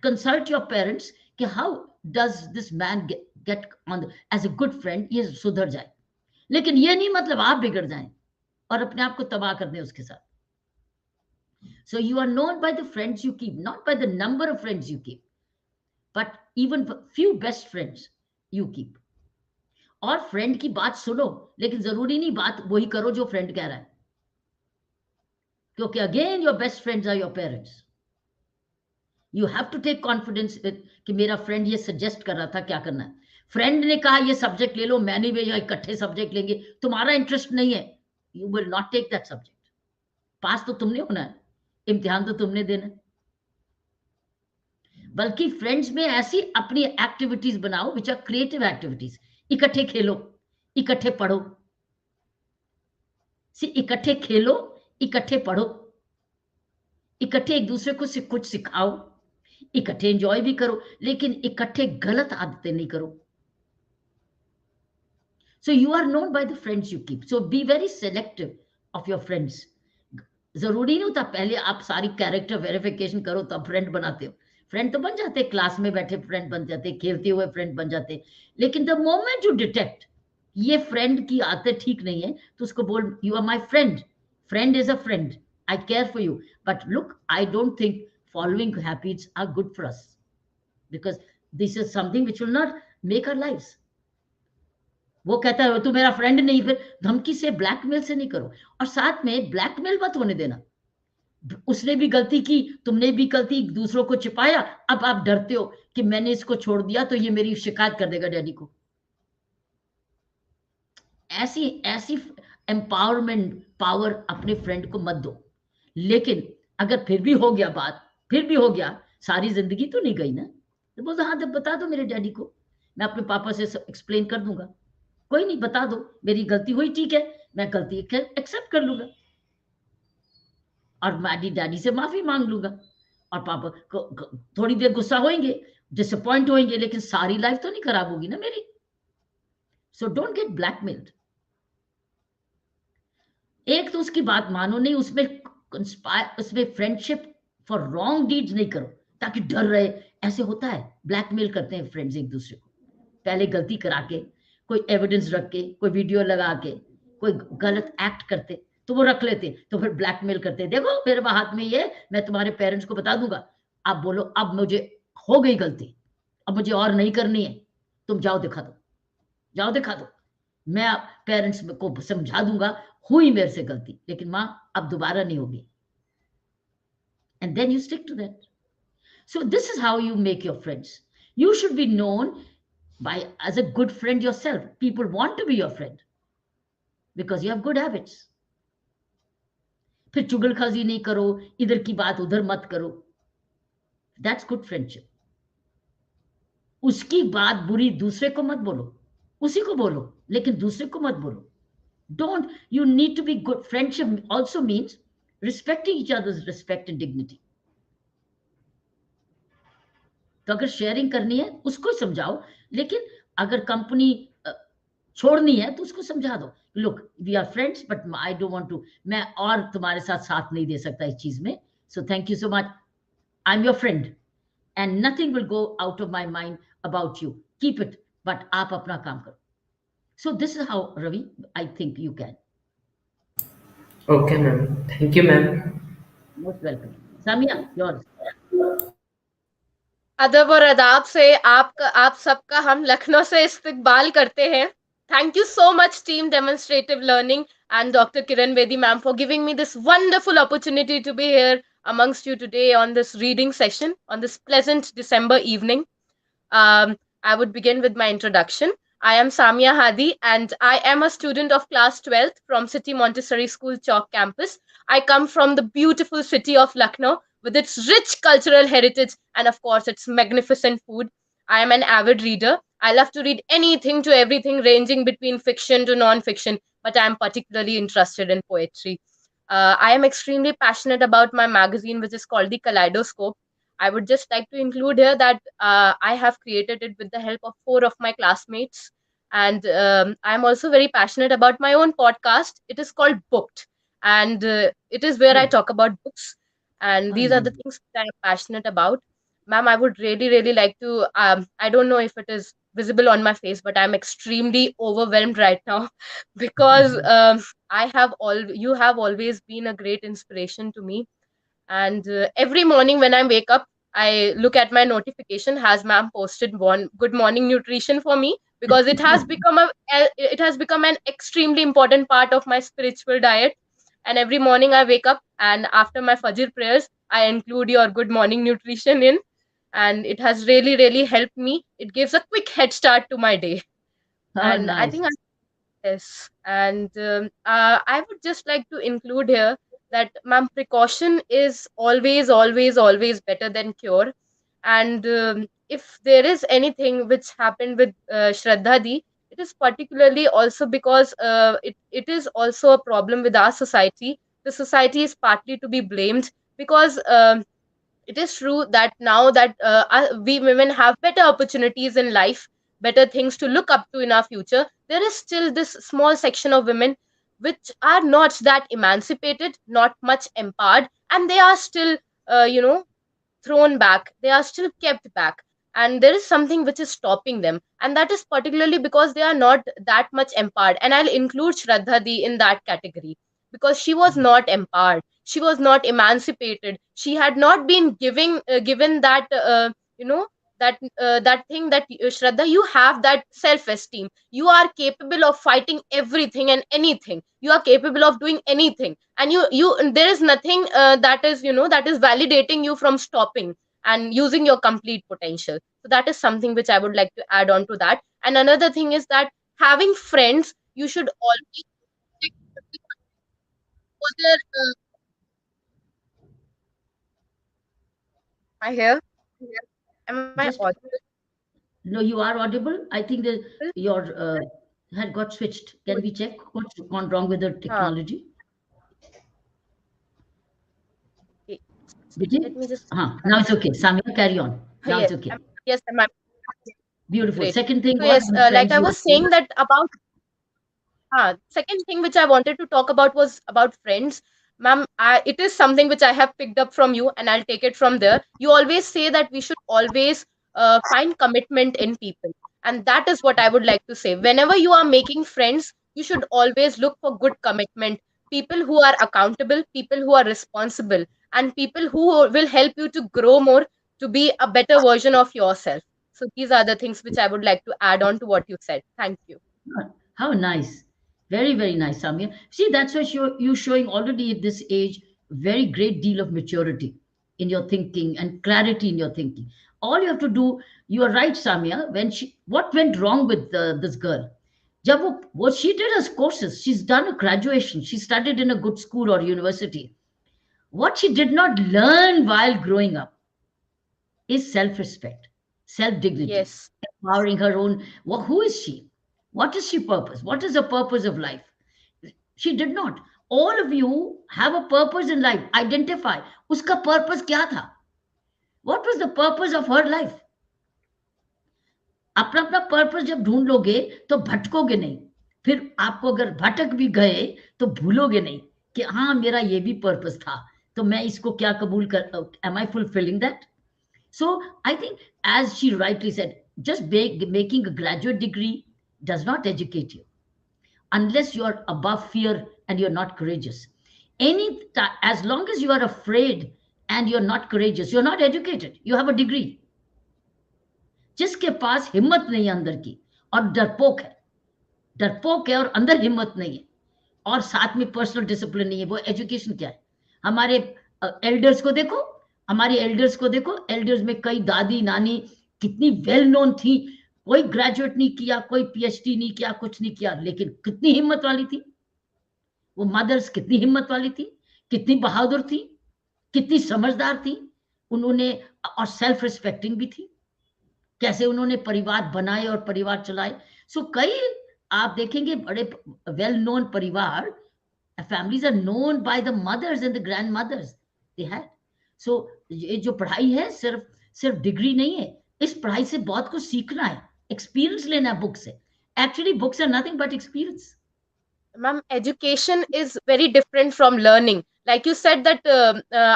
कंसल्ट योर पेरेंट्स कि how does this man get on as a good friend, ये सुधर जाए. लेकिन ये नहीं मतलब आप बिगड़ जाएं और अपने आप को तबाह कर दें उसके साथ. So you are known by the friends you keep, not by the number of friends you keep, but even few best friends you keep. और फ्रेंड की बात सुनो, लेकिन जरूरी नहीं बात वही करो जो फ्रेंड कह रहा है, क्योंकि again your best friends are your parents. You have to take confidence कि मेरा फ्रेंड ये सजेस्ट कर रहा था क्या करना है. फ्रेंड ने कहा ये सब्जेक्ट ले लो, मैंने भी इकट्ठे सब्जेक्ट लेंगे, तुम्हारा इंटरेस्ट नहीं है, you will not take that subject. Pass तो तुमने होना है, इम्तिहान तो तुमने देना है. बल्कि फ्रेंड्स में ऐसी अपनी एक्टिविटीज बनाओ विच आर क्रिएटिव एक्टिविटीज। इकट्ठे खेलो, इकट्ठे पढ़ो। सी इकट्ठे खेलो, इकट्ठे पढ़ो, इकट्ठे एक दूसरे को कुछ सिखाओ, इकट्ठे एंजॉय भी करो, लेकिन इकट्ठे गलत आदतें नहीं करो। So you are known by the friends you keep. So be very selective of your friends. जरूरी नहीं होता पहले आप सारी कैरेक्टर वेरिफिकेशन करो तब फ्रेंड बनाते हो। फ्रेंड तो बन जाते, क्लास में बैठे फ्रेंड बन जाते, खेलते हुए फ्रेंड बन जाते, लेकिन द मोमेंट यू डिटेक्ट ये फ्रेंड की आदत ठीक नहीं है तो उसको बोल, you are my friend, friend is a friend, I care for you, but look I don't think following habits are good for us because this is something which will not make our lives. वो कहता है तू मेरा friend नहीं, फिर धमकी से blackmail से नहीं करो, और साथ में ब्लैकमेल मत होने देना। उसने भी गलती की, तुमने भी गलती, दूसरों को छिपाया, अब आप डरते हो कि मैंने इसको छोड़ दिया तो ये मेरी शिकायत कर देगा डैडी को। ऐसी ऐसी एम्पावरमेंट पावर अपने फ्रेंड को मत दो। लेकिन अगर फिर भी हो गया बात, फिर भी हो गया, सारी जिंदगी तो नहीं गई ना, तो बोलते हाँ जब बता दो मेरे डैडी को, मैं अपने पापा से एक्सप्लेन कर दूंगा, कोई नहीं बता दो, मेरी गलती हुई, ठीक है, मैं गलती एक्सेप्ट कर लूंगा और माडी डैडी से माफी मांग लूंगा, और पापा को थोड़ी देर गुस्सा होंगे, डिसअपॉइंट होंगे, लेकिन सारी लाइफ तो नहीं खराब होगी ना मेरी। So don't get blackmailed. एक तो उसकी बात मानो नहीं, उसमें फ्रेंडशिप फॉर रॉन्ग डीड्स नहीं करो ताकि डर रहे। ऐसे होता है, ब्लैकमेल करते हैं फ्रेंड्स एक दूसरे को, पहले गलती करा के, कोई एविडेंस रख के, कोई वीडियो लगा के, कोई गलत एक्ट करते तो वो रख लेते, तो फिर ब्लैकमेल करते, देखो मेरे हाथ में ये, मैं तुम्हारे पेरेंट्स को बता दूंगा, आप बोलो अब मुझे हो गई गलती, अब मुझे और नहीं करनी है, तुम जाओ दिखा दो, जाओ दिखा दो, मैं पेरेंट्स को समझा दूंगा हुई मेरे से गलती, लेकिन माँ अब दोबारा नहीं होगी, and then you stick to that. So this is how you make your friends. You should be known as a good friend yourself. People want to be your friend because you have good habits. फिर चुगलखोरी नहीं करो, इधर की बात उधर मत करो, that's good friendship. उसकी बात बुरी दूसरे को मत बोलो, उसी को बोलो, लेकिन दूसरे को मत बोलो। Don't, you need to be good. Friendship also means respecting each other's respect and dignity. तो अगर शेयरिंग करनी है उसको समझाओ, लेकिन अगर कंपनी छोड़नी है तो उसको समझा दो, look we are friends but I don't want to, मैं और तुम्हारे साथ नहीं दे सकता इस चीज में, so thank you so much, I am your friend and nothing will go out of my mind about you, keep it, but आप अपना काम करो। So this is how Ravi I think you can. Okay, ma'am. Thank you, ma'am. Most welcome. Samiya yours. अदब और अदाब से आप सबका हम लखनऊ से इस्तकबाल करते हैं। Thank you so much, Team Demonstrative Learning and Dr. Kiran Bedi ma'am, for giving me this wonderful opportunity to be here amongst you today on this reading session on this pleasant December evening. I would begin with my introduction. I am Samia Hadi and I am a student of class 12th from City Montessori School, Chowk campus. I come from the beautiful city of Lucknow with its rich cultural heritage and, of course, its magnificent food. I am an avid reader. I love to read anything to everything, ranging between fiction to non-fiction, but I am particularly interested in poetry. I am extremely passionate about my magazine, which is called The Kaleidoscope. I would just like to include here that I have created it with the help of 4 of my classmates. And I'm also very passionate about my own podcast. It is called Booked. And it is where I talk about books. And these are the things that I'm passionate about. Ma'am, I would really, really like to. I don't know if it is visible on my face, but I'm extremely overwhelmed right now because you have always been a great inspiration to me, and every morning when I wake up, I look at my notification, has ma'am posted one good morning nutrition for me, because it has become an extremely important part of my spiritual diet. And every morning I wake up, and after my fajr prayers I include your good morning nutrition in, and it has really, really helped me. It gives a quick head start to my day. And I nice. think yes, and I would just like to include here that, ma'am, precaution is always, always, always better than cure. And if there is anything which happened with Shraddha Di, it is particularly also because it is also a problem with our society. The society is partly to be blamed because it is true that now that we women have better opportunities in life, better things to look up to in our future, there is still this small section of women which are not that emancipated, not much empowered, and they are still, you know, thrown back, they are still kept back, and there is something which is stopping them, and that is particularly because they are not that much empowered. And I'll include Shraddha Di in that category because she was not empowered, she was not emancipated, she had not been given that you know that thing that Shraddha, you have that self esteem, you are capable of fighting everything and anything, you are capable of doing anything, and you there is nothing that is, you know, that is validating you from stopping and using your complete potential. So that is something which I would like to add on to that. And another thing is that having friends, you should always check whether am I here, am I Just audible? no, you are audible. I think that your had got switched. Can Good. we check what's gone wrong with the Huh. technology? Okay. Did Let you? me just Now it's okay. Samia, carry on. Now yes, it's okay. yes, am I Beautiful. great? Second thing So was yes, on like friends I you were was saying. saying that about second thing which I wanted to talk about was about friends. Ma'am, it is something which I have picked up from you, and I'll take it from there. You always say that we should always find commitment in people. And that is what I would like to say. Whenever you are making friends, you should always look for good commitment. People who are accountable, people who are responsible, and people who will help you to grow more, to be a better version of yourself. So these are the things which I would like to add on to what you said. Thank you. How nice. Very, very nice, Samia. See, that's why you showing already at this age very great deal of maturity in your thinking and clarity in your thinking. All you have to do, you are right, Samia. What went wrong with this girl? जब वो she did her courses, she's done a graduation, she studied in a good school or university. What she did not learn while growing up is self respect, self dignity, Yes. empowering her own. Who is she? What is she purpose? What is the purpose of life? She did not. All of you have a purpose in life. Identify. Uska purpose kya tha? What was the purpose of her life? अपना अपना purpose जब ढूंढ लोगे तो भटकोगे नहीं. फिर आपको अगर भटक भी गए तो भूलोगे नहीं कि हाँ मेरा ये भी पर्पस था, तो मैं इसको क्या कबूल कर, am I fulfilling that. So I think, as she rightly said, just making a graduate degree does not educate you unless you are above fear and you're not courageous. As long as you are afraid and you're not courageous, you're not educated. You have a degree. जिसके पास हिम्मत नहीं है अंदर की और डरपोक है और अंदर हिम्मत नहीं है और साथ में पर्सनल डिसिप्लिन नहीं है, वो एजुकेशन क्या है? हमारे एल्डर्स को देखो, एल्डर्स में कई दादी नानी कितनी वेल नोन थी, कोई ग्रेजुएट नहीं किया, कोई पीएचडी नहीं किया, कुछ नहीं किया, लेकिन कितनी हिम्मत वाली थी वो मदर्स, कितनी हिम्मत वाली थी, कितनी बहादुर थी, कितनी समझदार थी उन्होंने, और सेल्फ रिस्पेक्टिंग भी थी, कैसे उन्होंने परिवार बनाए और परिवार चलाए. सो कई आप देखेंगे बड़े वेल नोन परिवार, families are known by the mothers and the grandmothers they had. So ये जो पढ़ाई है सिर्फ सिर्फ डिग्री नहीं है, इस पढ़ाई से बहुत कुछ सीखना है, एक्सपीरियंस लेना है बुक से. Actually books are nothing but experience. Ma'am, education is very different from learning. Like you said that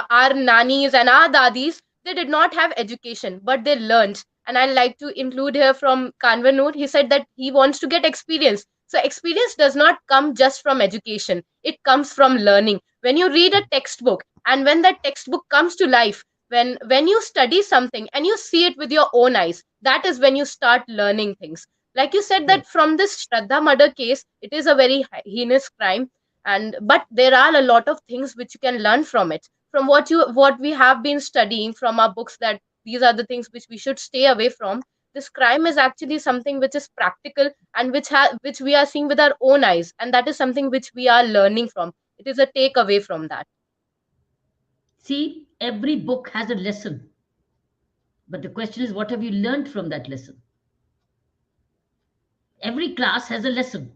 our nannies and our dadis, they did not have education, but they learned. And I like to include here from Kanvanur. He said that he wants to get experience. So experience does not come just from education. It comes from learning. When you read a textbook and when that textbook comes to life, when you study something and you see it with your own eyes, that is when you start learning things. Like you said that from this Shraddha murder case, it is a very heinous crime, and but there are a lot of things which you can learn from it, from what we have been studying from our books, that these are the things which we should stay away from. This crime is actually something which is practical and which we are seeing with our own eyes, and that is something which we are learning from. It is a takeaway from that. See, every book has a lesson. But the question is, what have you learned from that lesson? Every class has a lesson.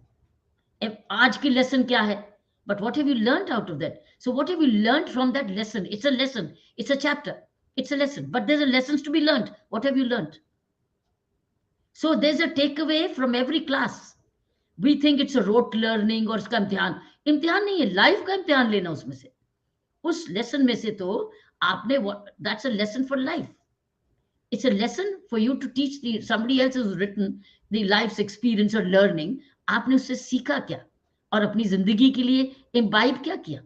आज की lesson क्या है? But what have you learned out of that? So what have you learned from that lesson? It's a lesson. It's a chapter. It's a lesson. But there's a lessons to be learned. What have you learned? So there's a takeaway from every class. We think it's a rote learning और उसका इम्तिहान इम्तिहान नहीं है, life का इम्तिहान लेना उसमें से, उस लेसन में से तो आपने that's a lesson for life. It's a lesson for you to teach somebody else who's written the life's experience or learning. आपने उससे सीखा क्या और अपनी जिंदगी के लिए imbibe क्या किया?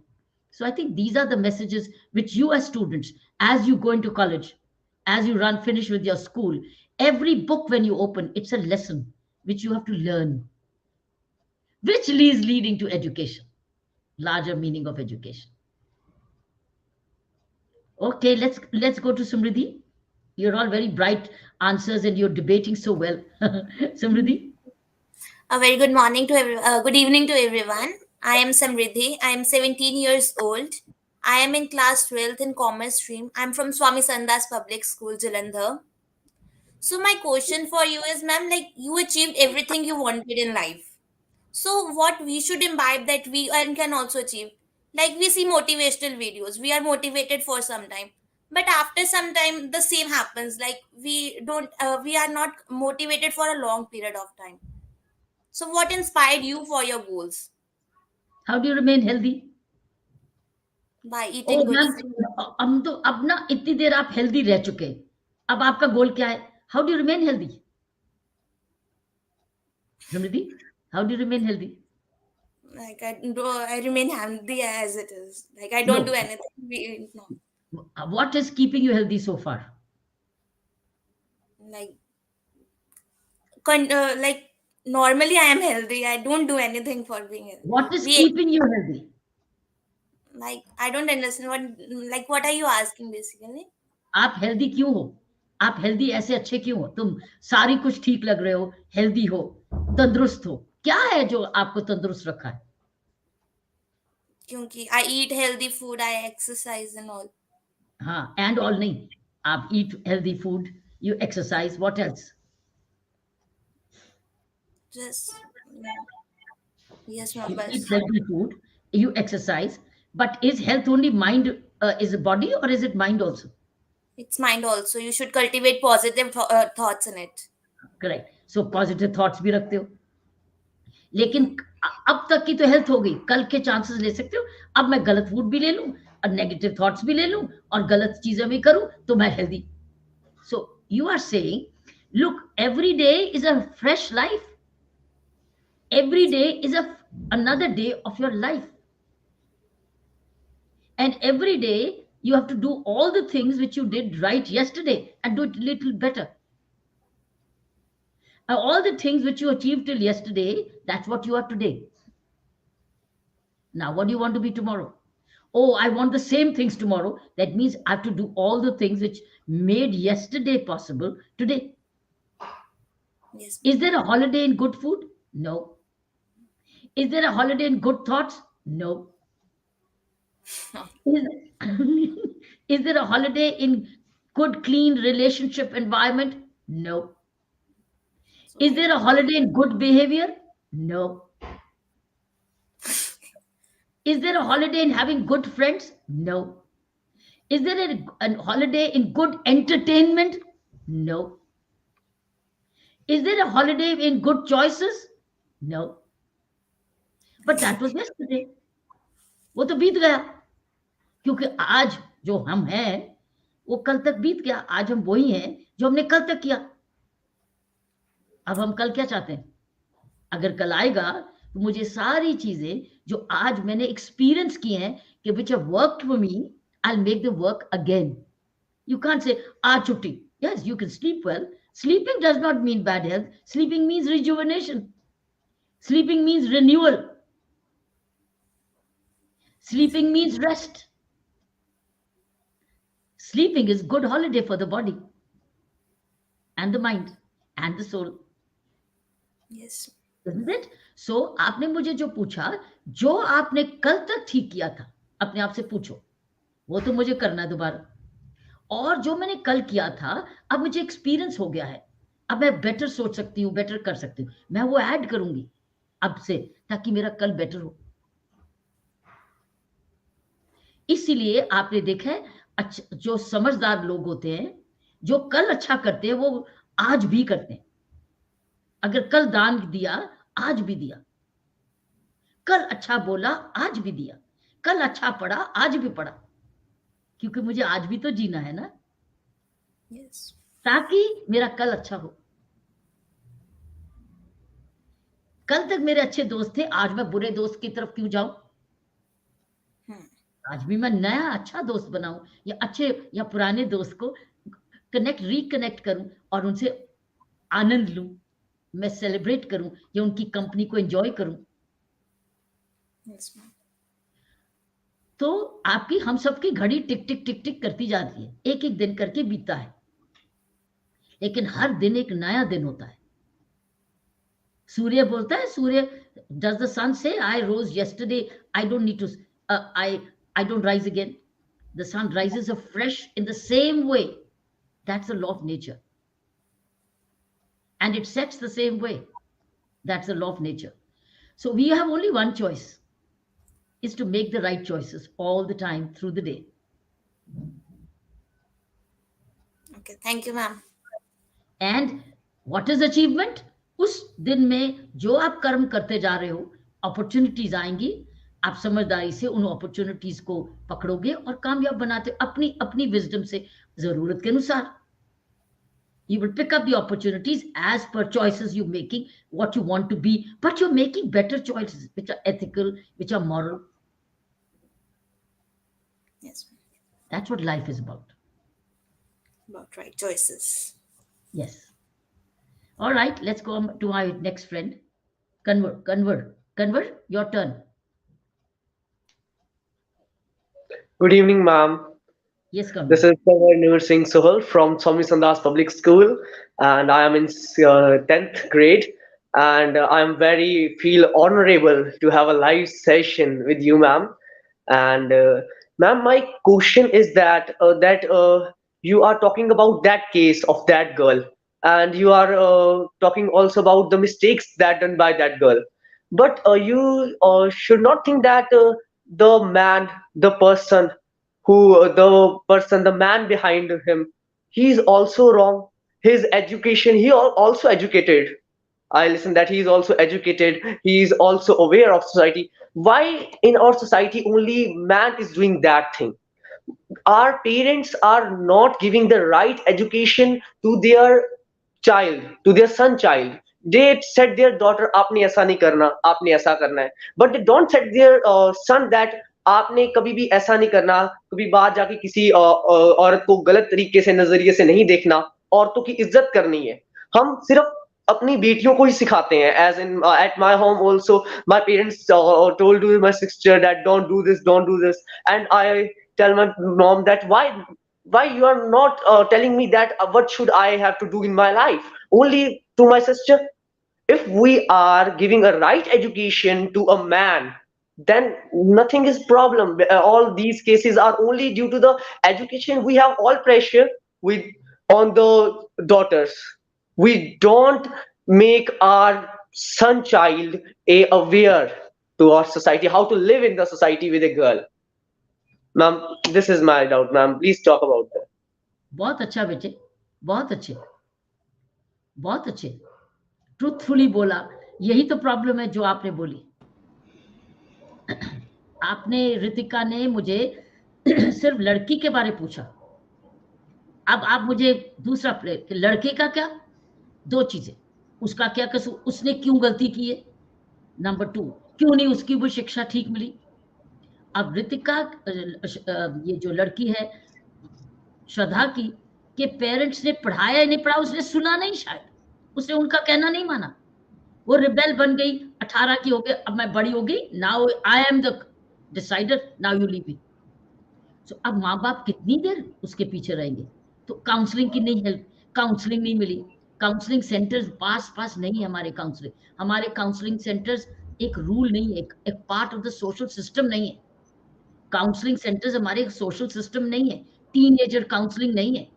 So I think these are the messages which you as students, as you go into college, as you finish with your school, every book when you open, it's a lesson which you have to learn, which is leading to education, larger meaning of education. Okay, let's go to Samriddhi. You're all very bright answers and you're debating so well. Samriddhi? A very good morning to good evening to everyone. I am Samriddhi. I am 17 years old. I am in class 12th in commerce stream. I'm from Swami Sandas Public School, Jalandhar. So my question for you is, ma'am, like you achieved everything you wanted in life. So what we should imbibe that we and can also achieve? Like we see motivational videos, we are motivated for some time, but after some time the same happens. Like we are not motivated for a long period of time. So, what inspired you for your goals? How do you remain healthy? By ओ eating good ma'am, food. हम तो अब ना इतनी देर आप healthy रह चुके, अब आपका गोल क्या है? How do remain healthy? Samriddhi, how do remain healthy? Like I remain healthy as it is. Like I know, don't do anything. No. what is keeping you healthy so far? Like like normally I am healthy. I don't do anything for being healthy. What is We keeping you healthy? like I don't understand what are you asking basically? आप healthy क्यों हो? आप healthy ऐसे अच्छे क्यों हो? तुम सारी कुछ ठीक लग रहे हो, हेल्दी हो, तंदुरुस्त हो, क्या है जो आपको तंदुरुस्त रखा है? क्योंकि I eat healthy food, I exercise and all. हाँ, and all नहीं, आप eat healthy food, you exercise, what else? Just yes, ma'am. You eat Bas. healthy food, you exercise, but is health only mind, is it body or is it mind also? It's mind also. You should cultivate positive thoughts in it. Correct. So positive thoughts भी रखते हो, लेकिन Yeah. अब तक की तो health हो गई, कल के चांसेस ले सकते हो, अब मैं गलत फूड भी ले लूं और नेगेटिव थॉट्स भी ले लूं और गलत चीजें भी करूं तो मैं healthy. So you are saying, look, every day is a fresh life. Every day is another day of your life. And every day you have to do all the things which you did right yesterday and do it a little better. All the things which you achieved till yesterday, that's what you are today. Now, what do you want to be tomorrow? Oh, I want the same things tomorrow. That means I have to do all the things which made yesterday possible today. Yes. Is there a holiday in good food? No. Is there a holiday in good thoughts? No. Is, is there a holiday in good, clean relationship environment? No. So Is there a holiday in good behavior? No. Is there a holiday in having good friends? No. Is there a holiday in good entertainment? No. Is there a holiday in good choices? No. But that was yesterday. वो तो बीत गया, क्योंकि आज जो हम हैं वो कल तक बीत गया. आज हम वही हैं जो हमने कल तक किया. अब हम कल क्या चाहते हैं? अगर कल आएगा तो मुझे सारी चीजें जो आज मैंने एक्सपीरियंस की हैं कि which have worked for me, I'll make them work again. You can't say आज छुट्टी. Yes, you can sleep well. Sleeping does not mean bad health. Sleeping means rejuvenation. Sleeping means renewal. Sleeping means rest. Sleeping is good holiday for the body and the mind and the soul. yes. Isn't it? So आपने मुझे जो पूछा, जो आपने कल तक ठीक किया था, अपने आप से पूछो, वो तो मुझे करना है दोबारा. और जो मैंने कल किया था, अब मुझे एक्सपीरियंस हो गया है, अब मैं बेटर सोच सकती हूँ, बेटर कर सकती हूँ, मैं वो ऐड करूंगी अब से, ताकि मेरा कल बेटर हो। इसीलिए आपने देखा है, जो समझदार लोग होते हैं, जो कल अच्छा करते हैं, वो आज भी करते हैं। अगर कल दान दिया, आज भी दिया। कल अच्छा बोला, आज भी दिया। कल अच्छा पढ़ा, आज भी पढ़ा, क्योंकि मुझे आज भी तो जीना है ना, Yes. ताकि मेरा कल अच्छा हो। कल तक मेरे अच्छे दोस्त थे, आज मैं बुरे दोस्त की तरफ क्यों जाऊं? आज भी मैं नया अच्छा दोस्त बनाऊं, या अच्छे या पुराने दोस्त को रिकनेक्ट करूं और उनसे आनंद लूं, मैं सेलिब्रेट करूं, या उनकी कंपनी को एंजॉय करूं। Yes, ma'am. तो आपकी, हम सबकी घड़ी टिक टिक टिक टिक करती जाती है, एक एक दिन करके बीतता है, लेकिन हर दिन एक नया दिन होता है। सूर्य बोलता है, सूर्य, डज द सन से I rose yesterday, I don't need to, I don't rise again. The sun rises afresh in the same way. That's the law of nature. And it sets the same way. That's the law of nature. So we have only one choice, is to make the right choices all the time through the day. Okay, thank you, ma'am. And what is achievement? उस दिन में जो आप कर्म करते जा रहे हो, अपॉर्चुनिटीज आएंगी, आप समझदारी से उन अपॉर्चुनिटीज को पकड़ोगे और कामयाब बनाते, अपनी अपनी विजडम से, जरूरत के अनुसार। You will pick up the opportunities as per choices you're making, what you want to be, but you're making better choices which are ethical, which are moral. Yes, ma'am. That's what life is about. About right choices. Yes. All right, let's go on to our next friend. Convert, your turn. Good evening, ma'am. Yes, This Convert. is Nur Singh Sohal from Swami Sandas Public School, and I am in 10th grade. And I am very feel honorable to have a live session with you, ma'am. And ma'am, my question is that you are talking about that case of that girl, and you are talking also about the mistakes that done by that girl. But you should not think that the man, the person the person, the man behind him, he is also wrong. His education, also educated. I listen that he is also educated. He is also aware of society. Why in our society only man is doing that thing? Our parents are not giving the right education to their child, to their son child. They said their daughter आपने ऐसा नहीं करना, आपने ऐसा करना है, but they don't set their son that आपने कभी भी ऐसा नहीं करना, कभी बाहर जाके किसी औरत को गलत तरीके से, नजरिए से नहीं देखना, औरतों की इज्जत करनी है। हम सिर्फ अपनी बेटियों को ही सिखाते हैं, as in at my home also my parents told to my sister that don't do this, don't do this, and I tell my mom that why you are not telling me that what should I have to do in my life, only to my sister. If we are giving a right education to a man, then nothing is problem. All these cases are only due to the education. We have all pressure with on the daughters. We don't make our son child a aware to our society, how to live in the society with a girl. Ma'am, this is my doubt, ma'am. Please talk about that. बहुत अच्छा बेटे, बहुत अच्छे, बहुत अच्छे, truthfully बोला। यही तो प्रॉब्लम है जो आपने बोली। आपने, रितिका ने मुझे सिर्फ लड़की के बारे पूछा, अब आप मुझे दूसरा प्ले, लड़के का क्या? दो चीजें, उसका क्या कसूर, उसने क्यों गलती की है, नंबर 2, क्यों नहीं उसकी वो शिक्षा ठीक मिली। अब रितिका, ये जो लड़की है श्रद्धा की, के पेरेंट्स ने पढ़ाया नहीं पढ़ा, उसने सुना नहीं, शायद उसने उनका कहना नहीं माना, वो रिबेल बन गई, 18 की हो गई, अब मैं बड़ी हो गई, now I am the decider, now you leave me. So अब माँ बाप कितनी देर उसके पीछे रहेंगे? तो काउंसलिंग की नहीं हेल्प, काउंसलिंग नहीं मिली, काउंसलिंग सेंटर्स पास पास नहीं है हमारे काउंसलिंग सेंटर्स एक रूल नहीं है, एक part of the social system नहीं है। काउंसलिंग सेंटर्स हमारे सोशल सिस्टम नहीं है, टीनेजर काउंसलिंग नहीं है,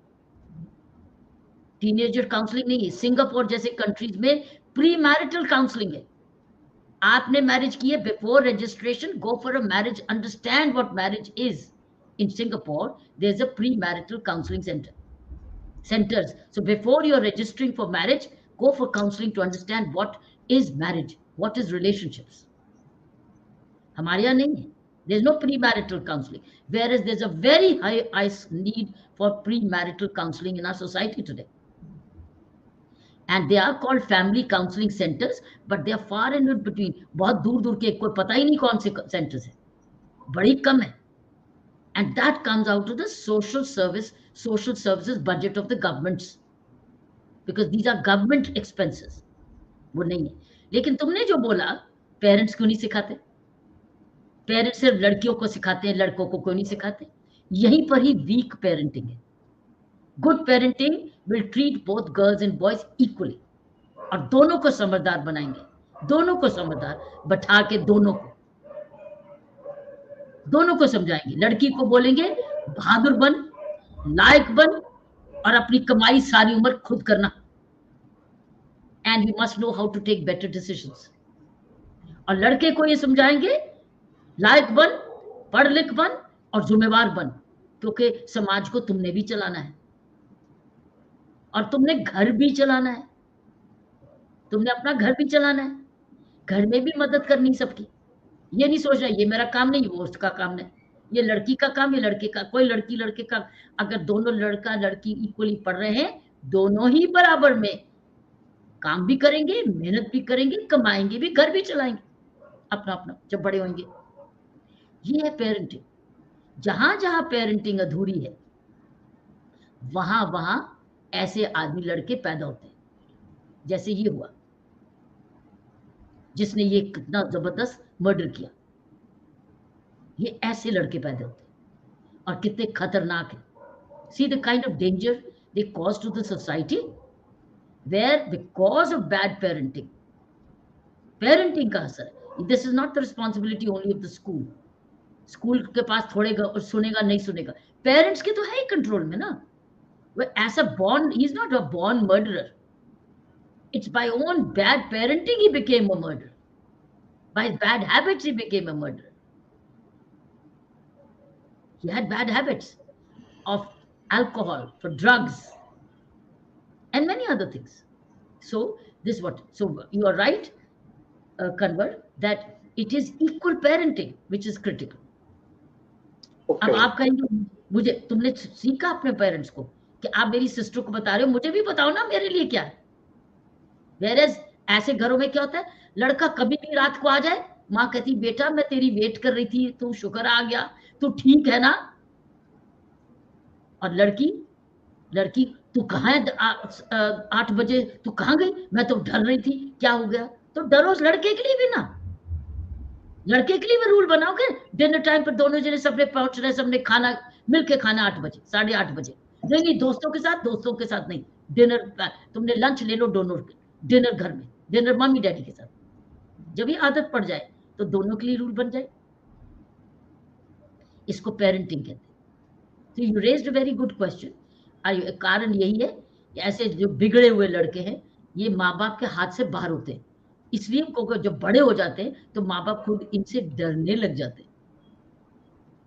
टीनेजर काउंसलिंग नहीं है। सिंगापुर जैसे कंट्रीज में प्री मैरिटल काउंसलिंग है। आपने मैरिज की है, before registration go for a marriage, understand what marriage is. In Singapore there is a premarital counselling centers. So before you're registering for marriage, go for counseling to understand what is marriage, what is relationships. हमारे यहाँ नहीं है. There's no premarital counseling, whereas there's a very high need for premarital counseling in our society today. And they are called family counseling centers, but they are far and in between. बहुत दूर दूर के, कोई पता ही नहीं कौन से centers है, बड़ी कम है. And that comes out of the social services budget of the governments, because these are government expenses. वो नहीं है. लेकिन तुमने जो बोला, पेरेंट्स क्यों नहीं सिखाते? पेरेंट्स सिर्फ लड़कियों को सिखाते हैं, लड़कों को क्यों नहीं सिखाते? यहीं पर ही वीक पेरेंटिंग है. Good parenting will treat both girls and boys equally, और दोनों को समझदार बनाएंगे, दोनों को समझदार बैठा के, दोनों को समझाएंगे. लड़की को बोलेंगे बहादुर बन, लायक बन, और अपनी कमाई सारी उम्र खुद करना. And you must know how to take better decisions. और लड़के को ये समझाएंगे लायक बन, पढ़ लिख बन, और जिम्मेवार बन, क्योंकि समाज को तुमने भी चलाना है, और तुमने घर भी चलाना है, तुमने अपना घर भी चलाना है, घर में भी मदद करनी सबकी. ये नहीं सोचना ये मेरा काम नहीं, वो उसका काम नहीं, ये लड़की का काम, ये लड़के का. कोई लड़की लड़के का, अगर दोनों लड़का लड़की इक्वली पढ़ रहे हैं, दोनों ही बराबर में काम भी करेंगे, मेहनत भी करेंगे, कमाएंगे भी, घर भी चलाएंगे अपना अपना जब बड़े होंगे. ये है पेरेंटिंग. जहां जहां पेरेंटिंग अधूरी है, वहां वहां ऐसे आदमी लड़के पैदा होते हैं, जैसे ये हुआ जिसने ये कितना जबरदस्त मर्डर किया. ये ऐसे लड़के पैदा होते हैं, और कितने खतरनाक है. See the kind of danger they cause to the society, where because of bad parenting का असर है. This is not the responsibility only of the school. School के पास थोड़ेगा और सुनेगा नहीं सुनेगा, पेरेंट्स के तो है ही कंट्रोल में ना. वो ऐसा born, he is not a born murderer. It's by own bad parenting he became a murderer. By his bad habits he became a murderer. He had bad habits of alcohol, for drugs, and many other things. So this what, so you are right, Kanwar, that it is equal parenting which is critical. अब Okay. आप कहेंगे मुझे, तुमने सीखा अपने parents को कि आप मेरी सिस्टर को बता रहे हो, मुझे भी बताओ ना मेरे लिए क्या है. Whereas ऐसे घरों में क्या होता है, लड़का कभी भी रात को आ जाए, माँ कहती बेटा मैं तेरी वेट कर रही थी, तू शुक्र आ गया, तू ठीक है ना. और लड़की तू कहाँ है, 8 बजे तू कहाँ गई, मैं तो डर रही थी, क्या हो गया. तो डरो लड़के के लिए भी ना, लड़के के लिए भी रूल बनाओगे. डिनर टाइम पर दोनों जने सबने पहुंच रहे, सबने खाना मिलके खाना 8 बजे, 8:30 बजे. नहीं, दोस्तों के साथ नहीं. डिनर तुमने लंच ले लो दोनों, डिनर घर में, डिनर मम्मी डैडी के साथ. जब ये आदत पड़ जाए तो दोनों के लिए रूल बन जाए. इसको पेरेंटिंग कहते हैं. तो you raised a very good question. कारण यही है कि ऐसे जो बिगड़े हुए लड़के हैं, ये माँ बाप के हाथ से बाहर होते हैं. इसलिए जब बड़े हो जाते हैं तो माँ बाप खुद इनसे डरने लग जाते हैं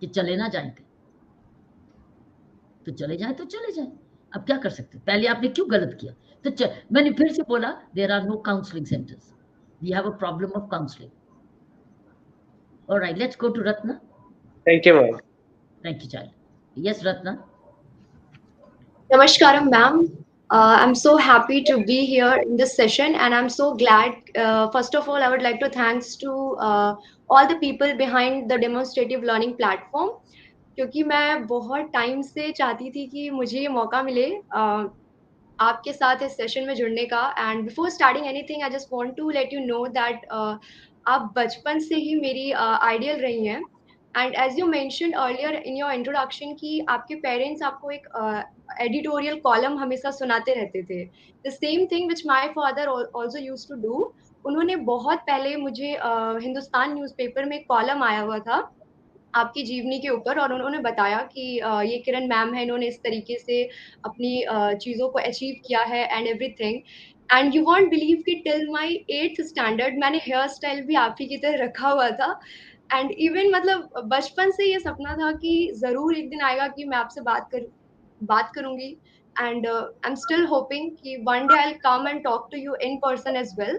कि चले ना जाए, तो चले जाए तो चले जाए. अब क्या कर सकते. पहले आपने क्यों गलत किया. तो मैंने फिर से बोला, there are no counselling centres, we have a problem of counselling. Alright, let's go to Ratna. Thank you, ma'am. Thank you child. Yes Ratna. Namaskaram, ma'am. I'm so happy to be here in this session, and I'm so glad. First of all, I would like to thanks to all the people behind the demonstrative learning platform, क्योंकि मैं बहुत time से चाहती थी कि मुझे ये मौका मिले आपके साथ इस सेशन में जुड़ने का. And before starting anything, I just want to let you know that आप बचपन से ही मेरी आइडियल रही हैं. And as you mentioned earlier in your introduction कि आपके पेरेंट्स आपको एक एडिटोरियल कॉलम हमेशा सुनाते रहते थे. The same thing which my father also use to do. उन्होंने बहुत पहले मुझे हिंदुस्तान न्यूज़पेपर में एक कॉलम आया हुआ था आपकी जीवनी के ऊपर, और उन्होंने बताया कि ये किरण मैम है, इन्होंने इस तरीके से अपनी चीज़ों को अचीव किया है and everything. And you won't believe कि टिल माई 8th स्टैंडर्ड मैंने हेयर स्टाइल भी आप ही की तरह रखा हुआ था। एंड इवन मतलब बचपन से ये सपना था कि ज़रूर एक दिन आएगा कि मैं आपसे बात करूँगी। And I am still hopping कि one day I'll come and talk to you in person as well.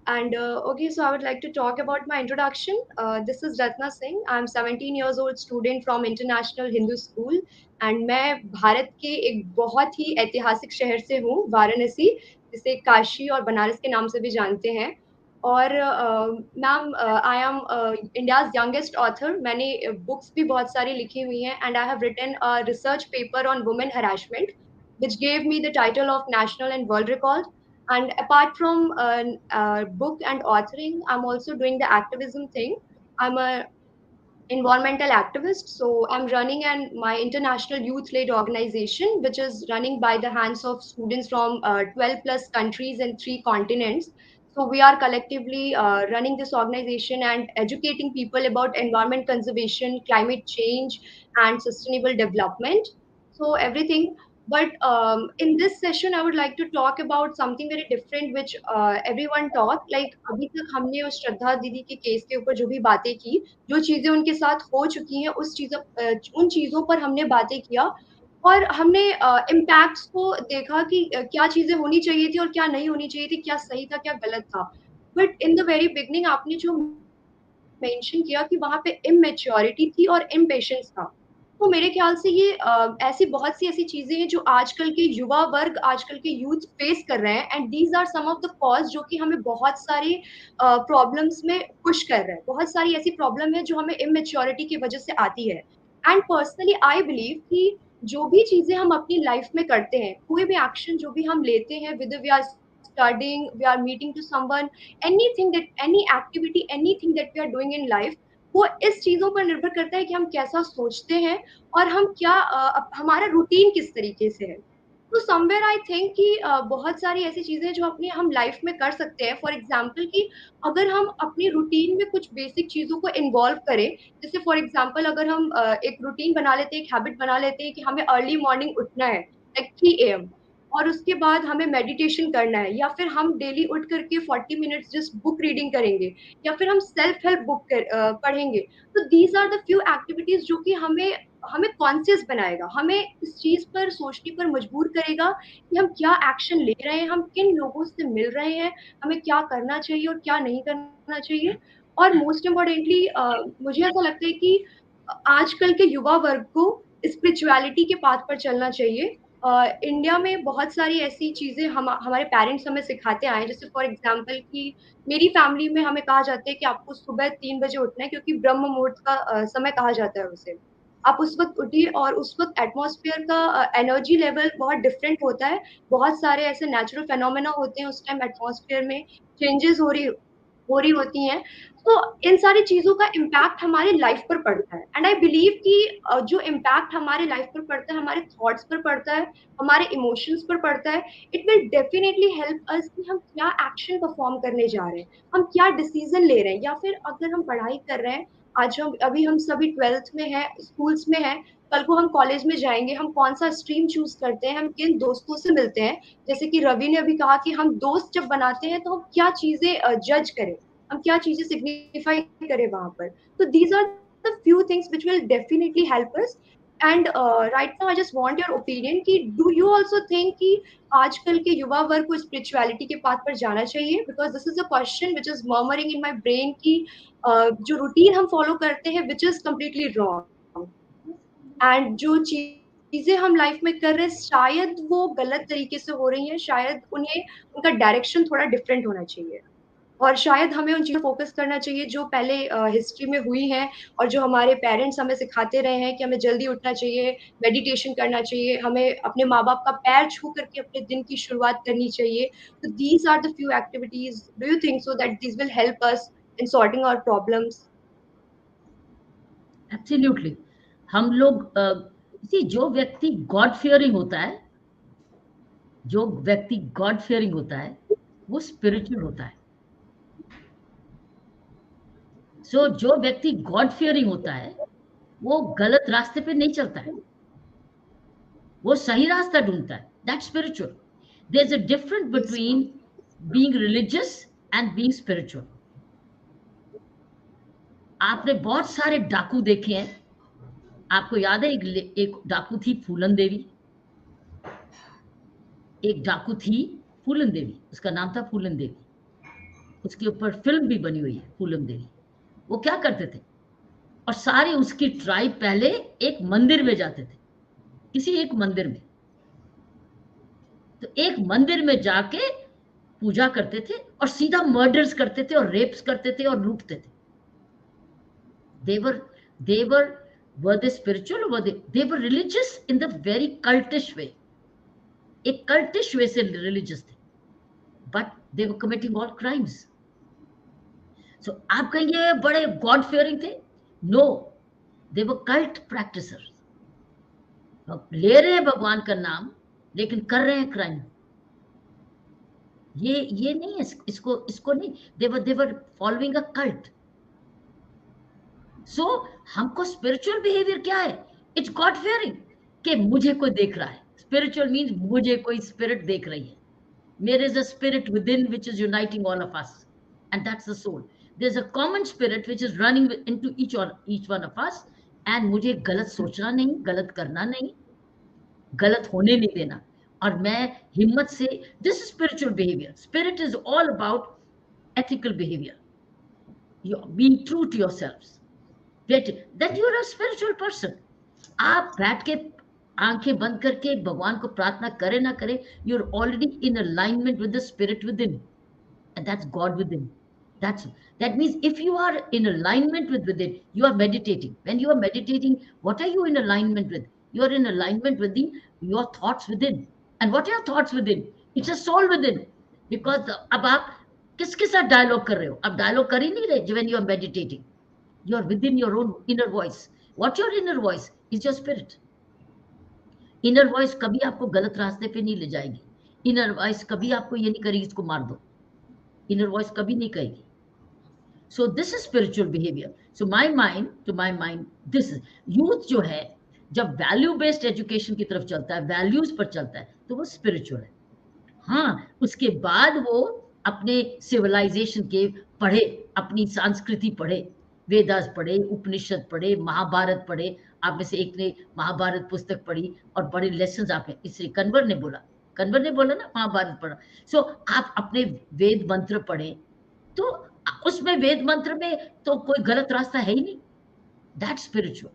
And okay, so I would like to talk about my introduction. This is Ratna Singh. I'm 17 years old student from International Hindu School, and मैं भारत के एक बहुत ही ऐतिहासिक शहर से हूँ, वाराणसी, जिसे काशी और बनारस के नाम से भी जानते हैं। और ma'am, I am India's youngest author. मैंने बुक्स भी बहुत सारी लिखी हुई हैं, and I have written a research paper on women harassment which gave me the title of national and world record. And apart from book and authoring, I'm also doing the activism thing. I'm a environmental activist. So I'm running an my international youth-led organization, which is running by the hands of students from 12 plus countries and 3 continents. So we are collectively running this organization and educating people about environment conservation, climate change, and sustainable development. So everything. But in this session, I would like to talk about something very different, which everyone talk. Like अभी तक हमने उस श्रद्धा दीदी के case के ऊपर जो भी बातें की, जो चीज़ें उनके साथ हो चुकी हैं, उन चीज़ों पर हमने बातें किया, और हमने इम्पैक्ट्स को देखा कि क्या चीज़ें होनी चाहिए थी और क्या नहीं होनी चाहिए थी, क्या सही था, क्या गलत था। But in the very beginning आपने जो मेंशन किया कि वहाँ पे इमैच्योरिटी थी और इम्पेशंस था। तो मेरे ख़्याल से ये ऐसी बहुत सी ऐसी चीज़ें हैं जो आजकल के युवा वर्ग, आजकल के यूथ फेस कर रहे हैं, and these are some of the cause जो कि हमें बहुत सारी प्रॉब्लम्स में पुश कर रहे हैं। बहुत सारी ऐसी प्रॉब्लम है जो हमें इमैच्योरिटी की वज़ह से आती है। एंड पर्सनली आई बिलीव कि जो भी चीज़ें हम अपनी लाइफ़ में करते हैं, कोई भी एक्शन जो भी हम लेते हैं, whether we are studying, we are meeting to someone, any activity, anything that we are doing in life, वो इस चीज़ों पर निर्भर करता है कि हम कैसा सोचते हैं और हम क्या हमारा रूटीन किस तरीके से है। तो समवेयर आई थिंक कि बहुत सारी ऐसी चीज़ें जो अपनी हम लाइफ में कर सकते हैं। फॉर एग्ज़ाम्पल कि अगर हम अपनी रूटीन में कुछ बेसिक चीज़ों को इन्वॉल्व करें, जैसे फॉर एग्ज़ाम्पल अगर हम एक रूटीन बना लेते हैं, एक हैबिट बना लेते हैं कि हमें अर्ली मॉर्निंग उठना है, लाइक 3 एएम, और उसके बाद हमें मेडिटेशन करना है, या फिर हम डेली उठ करके 40 मिनट्स जस्ट बुक रीडिंग करेंगे, या फिर हम सेल्फ हेल्प बुक पढ़ेंगे। तो these are the few activities जो कि हमें हमें कॉन्शियस बनाएगा, हमें इस चीज़ पर सोचने पर मजबूर करेगा कि हम क्या एक्शन ले रहे हैं, हम किन लोगों से मिल रहे हैं, हमें क्या करना चाहिए और क्या नहीं करना चाहिए। और मोस्ट इम्पोर्टेंटली मुझे ऐसा लगता है कि आजकल के युवा वर्ग को स्पिरिचुअलिटी के पाथ पर चलना चाहिए। इंडिया में बहुत सारी ऐसी चीज़ें हमारे पेरेंट्स हमें सिखाते आए हैं, जैसे फॉर एग्ज़ाम्पल कि मेरी फैमिली में हमें कहा जाता है कि आपको सुबह 3 बजे उठना है, क्योंकि ब्रह्म मुहूर्त का समय कहा जाता है उसे। आप उस वक़्त उठिए, और उस वक़्त एटमॉस्फेयर का एनर्जी लेवल बहुत डिफरेंट होता है। बहुत सारे ऐसे नेचुरल फिनोमेना होते हैं उस टाइम एटमॉस्फेयर में, चेंजेज़ हो रही होती हैं। तो इन सारी चीज़ों का इम्पैक्ट हमारी लाइफ़ पर पड़ता है, एंड आई बिलीव कि जो इम्पैक्ट हमारे लाइफ़ पर पड़ता है, हमारे थॉट्स पर पड़ता है, हमारे इमोशंस पर पड़ता है, इट विल डेफिनिटली हेल्प अस कि हम क्या एक्शन परफ़ॉर्म करने जा रहे हैं, हम क्या डिसीज़न ले रहे हैं, या फिर अगर हम पढ़ाई कर रहे हैं, आज हम अभी हम सभी 12th में हैं, स्कूल्स में हैं, कल को हम कॉलेज में जाएँगे, हम कौन-सा स्ट्रीम चूज़ करते हैं, हम किन दोस्तों से मिलते हैं। जैसे कि रवि ने अभी कहा कि हम दोस्त जब बनाते हैं तो हम क्या चीज़ें जज करें, हम क्या चीज़ें सिग्निफाई करें वहाँ पर। तो these are the few things which will definitely help us. And right now I just want your opinion कि डू यू आल्सो थिंक कि आजकल के युवा वर्ग को स्पिरिचुअलिटी के पाथ पर जाना चाहिए? Because this is a question which is murmuring in my brain कि जो रूटीन हम फॉलो करते हैं which is completely wrong, and जो चीज़ें हम लाइफ में कर रहे हैं शायद वो गलत तरीके से हो रही हैं, शायद उन्हें उनका डायरेक्शन थोड़ा डिफरेंट होना चाहिए। और शायद हमें उन चीज़ों फ़ोकस करना चाहिए जो पहले हिस्ट्री में हुई हैं, और जो हमारे पेरेंट्स हमें सिखाते रहे हैं कि हमें जल्दी उठना चाहिए, मेडिटेशन करना चाहिए, हमें अपने माँ-बाप का पैर छू करके अपने दिन की शुरुआत करनी चाहिए। तो these are the few activities, do you think so that these will help us in sorting our problems? Absolutely. हम लोग जो व्यक्ति गॉड फियरिंग होता है, जो व्यक्ति गॉड फियरिंग होता है, वो स्पिरिचुअल होता है। जो व्यक्ति गॉड फियरिंग होता है, वो गलत रास्ते पे नहीं चलता है, वो सही रास्ता ढूंढता है. That's spiritual. There is a difference between being religious and being spiritual. आपने बहुत सारे डाकू देखे हैं. आपको याद है एक डाकू थी फूलन देवी. एक डाकू थी फूलन देवी, उसका नाम था फूलन देवी. उसके ऊपर फिल्म भी बनी हुई है फूलन देवी. वो क्या करते थे, और सारी उसकी ट्राइब पहले एक मंदिर में जाते थे, किसी एक मंदिर में. तो एक मंदिर में जाके पूजा करते थे और सीधा मर्डर्स करते थे और रेप्स करते थे और लूटते थे. देवर देवर were they spiritual or they were religious in the very cultish way. एक cultish way से religious थे, but they were committing all crimes. So आप कहेंगे बड़े गॉड fearing थे. No, they were cult practitioners. ले रहे हैं भगवान का नाम लेकिन कर रहे हैं क्राइम. ये नहीं है, इसको नहीं. they were following a cult. सो हमको स्पिरिचुअल बिहेवियर क्या है? इट्स गॉड फियरिंग, कि मुझे कोई देख रहा है. स्पिरिचुअल मीन्स मुझे कोई स्पिरिट देख रही है. There is a spirit within which is uniting all of us, and that's the soul. There's a common spirit which is running into each one of us, and मुझे गलत सोचना नहीं, गलत करना नहीं, गलत होने नहीं देना. और मैं हिम्मत से, this is spiritual behavior. Spirit is all about ethical behavior. You being true to yourselves. That you are a spiritual person. आप बैठ के आंखें बंद करके भगवान को प्रार्थना करे ना करे, you are already in alignment with the spirit within, and that's God within. That means if you are in alignment with within, you are meditating. When you are meditating, what are you in alignment with? You are in alignment with your thoughts within. And what are your thoughts within? It's a soul within. Because अब आप किसके साथ dialogue कर रहे हो? आप dialogue कर ही नहीं रहे when you are meditating. You are within your own inner voice. What's your inner voice? Is your spirit. Inner voice कभी आपको गलत रास्ते पे नहीं ले जाएगी. Inner voice कभी आपको ये नहीं करेगी इसको मार दो. Inner voice कभी नहीं कहेगी. So this is spiritual behavior. So to my mind, this is youth जो है, जब वैल्यू बेस्ड एजुकेशन की तरफ चलता है, वैल्यूज पर चलता है, तो वो स्पिरिचुअल है. हाँ, उसके बाद वो अपने सिविलाइजेशन के पढ़े, अपनी संस्कृति पढ़े, वेदास पढ़े, उपनिषद पढ़े, महाभारत पढ़े. आप में से एक ने महाभारत पुस्तक पढ़ी और बड़े लेसन आपने, इसलिए कन्वर ने बोला ना महाभारत पढ़ा. सो आप अपने वेद मंत्र पढ़े, तो उसमें वेद मंत्र में तो कोई गलत रास्ता है ही नहीं. That's spiritual.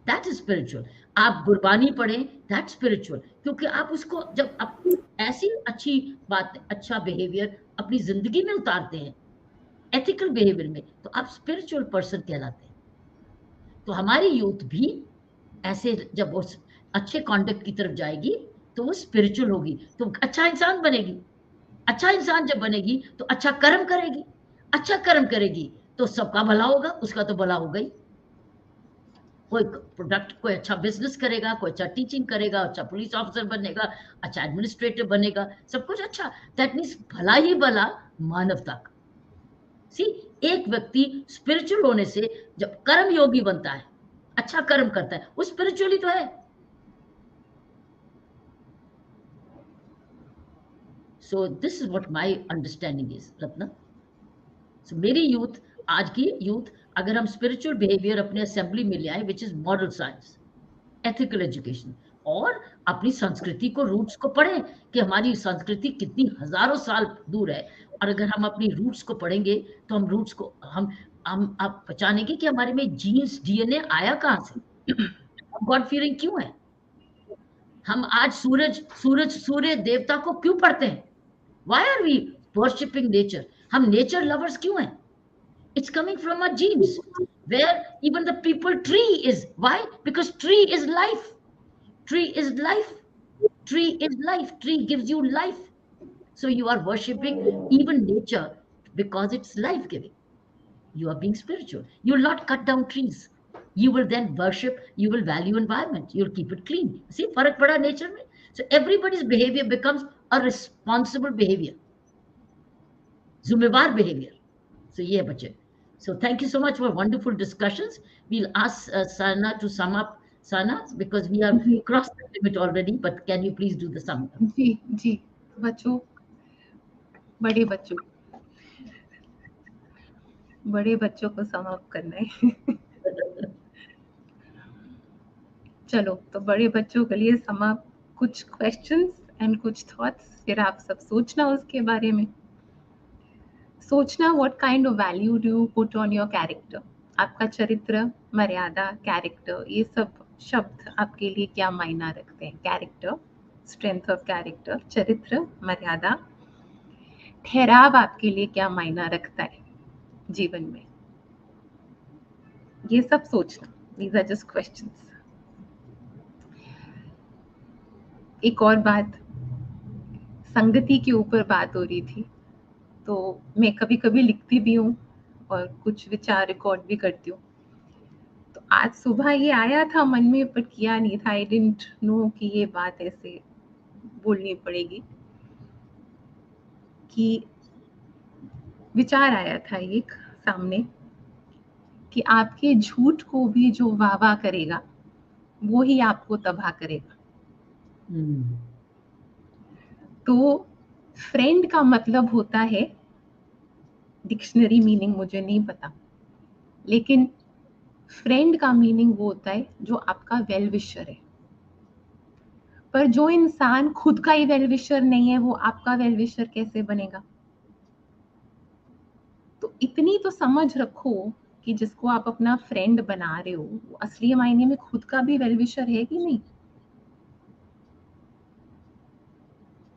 That is spiritual. आप गुरबानी पढ़ें, दैट्स स्पिरिचुअल. क्योंकि आप उसको जब आप ऐसी अच्छी बात, अच्छा बिहेवियर अपनी जिंदगी में उतारते हैं, एथिकल बिहेवियर में, तो आप स्पिरिचुअल पर्सन कहलाते हैं. तो हमारी यूथ भी ऐसे जब वो अच्छे कॉन्डक्ट की तरफ जाएगी तो वो स्पिरिचुअल होगी, तो अच्छा इंसान बनेगी. अच्छा इंसान जब बनेगी तो अच्छा कर्म करेगी. अच्छा कर्म करेगी तो सबका भला होगा, उसका तो भला होगा ही. कोई प्रोडक्ट, कोई अच्छा बिजनेस करेगा, कोई अच्छा टीचिंग करेगा, अच्छा पुलिस ऑफिसर बनेगा, अच्छा एडमिनिस्ट्रेटिव बनेगा, सब कुछ अच्छा. दैट मीन्स भला ही भला मानवता का. सी, एक व्यक्ति स्पिरिचुअल होने से जब कर्म योगी बनता है, अच्छा कर्म करता है, वो स्पिरिचुअली तो है. So this is what my understanding is, Ratna. So मेरी यूथ, आज की यूथ, अगर हम स्पिरिचुअल बिहेवियर अपने असेंबली में ले आए, which is moral science, ethical education, और अपनी संस्कृति को, रूट्स को पढ़ें कि हमारी संस्कृति कितनी हजारों साल दूर है. और अगर हम अपनी रूट्स को पढ़ेंगे तो हम रूट्स को हम आप पहचानेंगे कि हमारे में जीन्स, डीएनए आया कहाँ से. गॉड फीयरिंग क्यों है? हम आज सूर्य देवता को क्यों पढ़ते हैं? Why are we worshipping nature? हम नेचर लवर्स क्यों हैं? It's coming from our genes, where even the people tree is. Why? Because tree is life. Tree is life. Tree is life. Tree gives you life. So you are worshipping even nature because it's life-giving. You are being spiritual. You will not cut down trees. You will then worship, you will value environment. You'll keep it clean. See, farak pada nature mein. So everybody's behavior becomes a responsible behavior. Zumewar behavior. So ये है बच्चे. So thank you so much for wonderful discussions. We'll ask Sana to sum up, Sana, because we have ji crossed the limit already. But can you please do the sum up? जी जी बच्चों, बड़े बच्चों, बड़े बच्चों को sum up करना है। चलो, तो बड़े बच्चों के लिए सम अप, कुछ क्वेश्चंस एंड कुछ थॉट्स, फिर आप सब सोचना उसके बारे में। सोचना, what kind of value do you put on your character. आपका चरित्र, मर्यादा, कैरेक्टर, ये सब शब्द आपके लिए क्या मायना रखते हैं? कैरेक्टर, स्ट्रेंथ ऑफ कैरेक्टर, चरित्र, मर्यादा, ठहराव आपके लिए क्या मायना रखता है जीवन में? ये सब सोचना। These are just questions. एक और बात, संगति के ऊपर बात हो रही थी, तो मैं कभी कभी लिखती भी हूँ और कुछ विचार रिकॉर्ड भी करती हूँ। तो आज सुबह ये आया था मन में, पर किया नहीं था। आई डिडंट नो कि ये बात ऐसे बोलनी पड़ेगी। कि विचार आया था एक सामने कि आपके झूठ को भी जो वाह वाह करेगा, वो ही आपको तबाह करेगा। तो फ्रेंड का मतलब होता है, डिक्शनरी मीनिंग मुझे नहीं पता, लेकिन फ्रेंड का मीनिंग वो होता है जो आपका वेल विशर है। पर जो इंसान खुद का ही वेल विशर नहीं है, वो आपका वेल विशर कैसे बनेगा? तो इतनी तो समझ रखो कि जिसको आप अपना फ्रेंड बना रहे हो, वो असली मायने में खुद का भी वेल विशर है कि नहीं?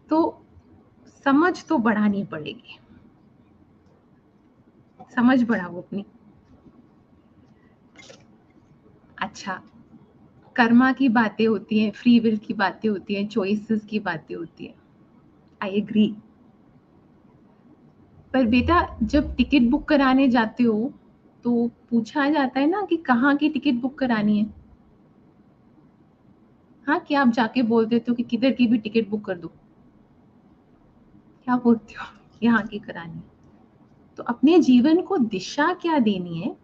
तो समझ तो बढ़ानी पड़ेगी, समझ बढ़ाओ अपनी। अच्छा, कर्मा की बातें होती हैं, फ्री विल की बातें होती हैं, चॉइसेस की बातें होती हैं, आई एग्री। पर बेटा, जब टिकट बुक कराने जाते हो तो पूछा जाता है ना कि कहाँ की टिकट बुक करानी है। हाँ, कि आप जाके बोल देते हो कि किधर की भी टिकट बुक कर दो? क्या बोलते हो? यहाँ की करानी है। तो अपने जीवन को दिशा क्या देनी है,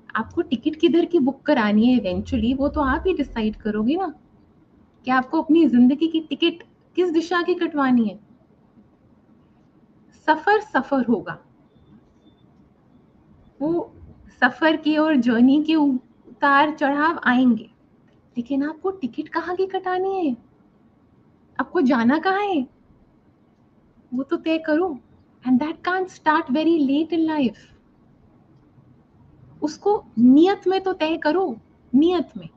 आपको टिकट किधर की बुक करानी है इवेंचुअली, वो तो आप ही डिसाइड करोगे ना कि आपको अपनी जिंदगी की टिकट किस दिशा की कटवानी है। सफर सफर होगा, वो सफर की और जर्नी के उतार चढ़ाव आएंगे, लेकिन आपको टिकट कहाँ की कटानी है, आपको जाना कहाँ है, वो तो तय करो। And that can't start very late in life. उसको नियत में तो तय करो, नियत में,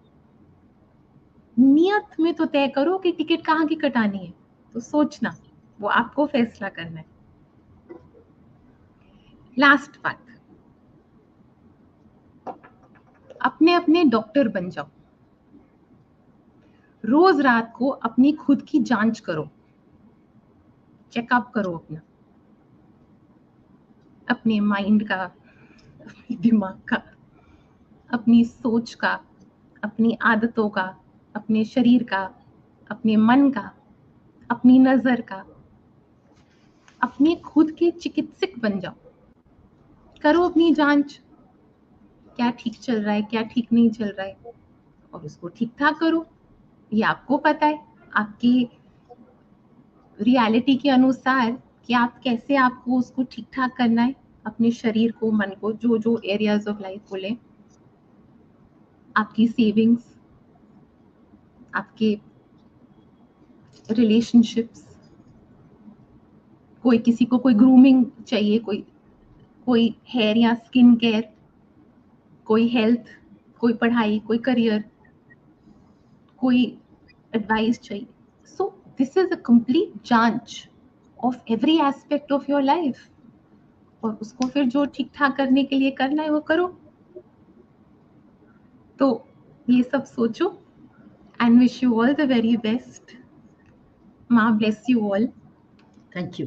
नियत में तो तय करो कि टिकट कहाँ की कटानी है। तो सोचना, वो आपको फैसला करना है। लास्ट बात, अपने अपने डॉक्टर बन जाओ। रोज रात को अपनी खुद की जांच करो, चेकअप करो अपना, अपने माइंड का, अपने दिमाग का, अपनी सोच का, अपनी आदतों का, अपने शरीर का, अपने मन का, अपनी नजर का। अपने खुद के चिकित्सक बन जाओ, करो अपनी जांच, क्या ठीक चल रहा है, क्या ठीक नहीं चल रहा है, और उसको ठीक ठाक करो। ये आपको पता है, आपकी रियलिटी के अनुसार, कि आप कैसे आपको उसको ठीक ठाक करना है, अपने शरीर को, मन को, जो जो एरियाज ऑफ लाइफ बोले। आपकी सेविंग्स, आपके रिलेशनशिप्स, कोई किसी को कोई ग्रूमिंग चाहिए, कोई कोई हेयर या स्किन केयर, कोई हेल्थ, कोई पढ़ाई, कोई करियर, कोई एडवाइस चाहिए। So this is a complete जांच of every aspect of your life, और उसको फिर जो ठीक ठाक करने के लिए करना है वो करो। तो ये सब सोचो, and wish you all the very best. माँ bless you all. Thank you.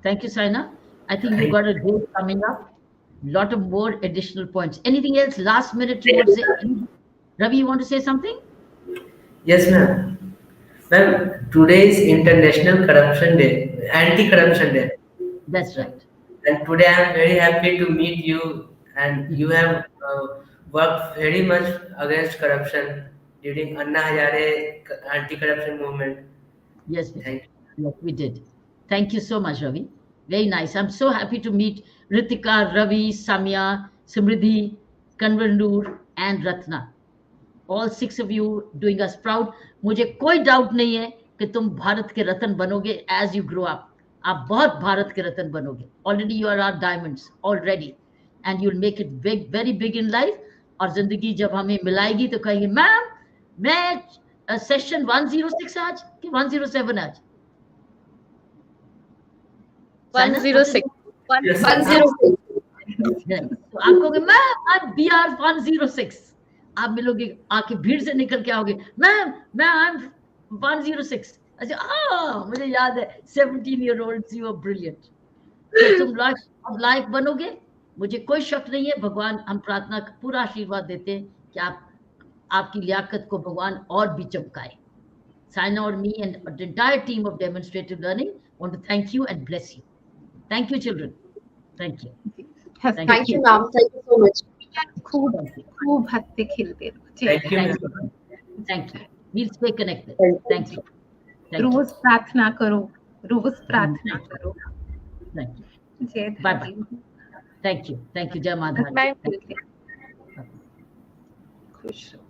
Thank you, Saina. I think you got a day coming up. Lot of more additional points. Anything else? Last minute you want to say? Ravi, you want to say something? Yes, ma'am. Ma'am, today is International Corruption Day, Anti-Corruption Day. That's right. And today I am very happy to meet you, and you have worked very much against corruption during Anna Hazare anti-corruption movement. Yes, we did. Thank you. Yes, we did. Thank you so much, Ravi. Very nice. I'm so happy to meet Ritika, Ravi, Samya, Simriddhi, Kanvarnoor, and Ratna. All six of you doing us proud. मुझे कोई doubt नहीं है कि तुम भारत के रत्न बनोगे as you grow up. आप बहुत भारत के रत्न बनोगे. Already you are our diamonds already, and you'll make it big, very big in life. और जिंदगी जब हमें मिलाएगी तो कहेंगे मैम मैं सेशन 106 आज कि 107 आज. Saina, what is 106. it? Yes, One sir. zero six. Yes. तो आप कहोगे मैम आई BR 106. आप मिलोगे आके भीड़ से निकल के आओगे मैम मैं आई एम 106. अच्छा मुझे याद है 17-year-olds you are brilliant. तो तुम लायक बनोगे. मुझे कोई शक नहीं है. भगवान हम प्रार्थना पूरा आशीर्वाद देते हैं कि आपकी लियाकत को भगवान और भी चमकाए. Saina or me and the entire team of Demonstrative Learning want to thank you and bless you. Thank you, children. Thank you. Thank Thank you, ma'am. Thank you so much. खूब Thank you. खूब हंसते खेलते रहो. Thank you, Thank ma'am. you. Thank you. We'll stay connected. Thank you. Thank you. रोज प्रार्थना करो. रोज प्रार्थना करो. Thank you. जय Bye धारी. bye. Thank you. Thank you, Jai Madhani. Bye. Thank you. खुश रहो.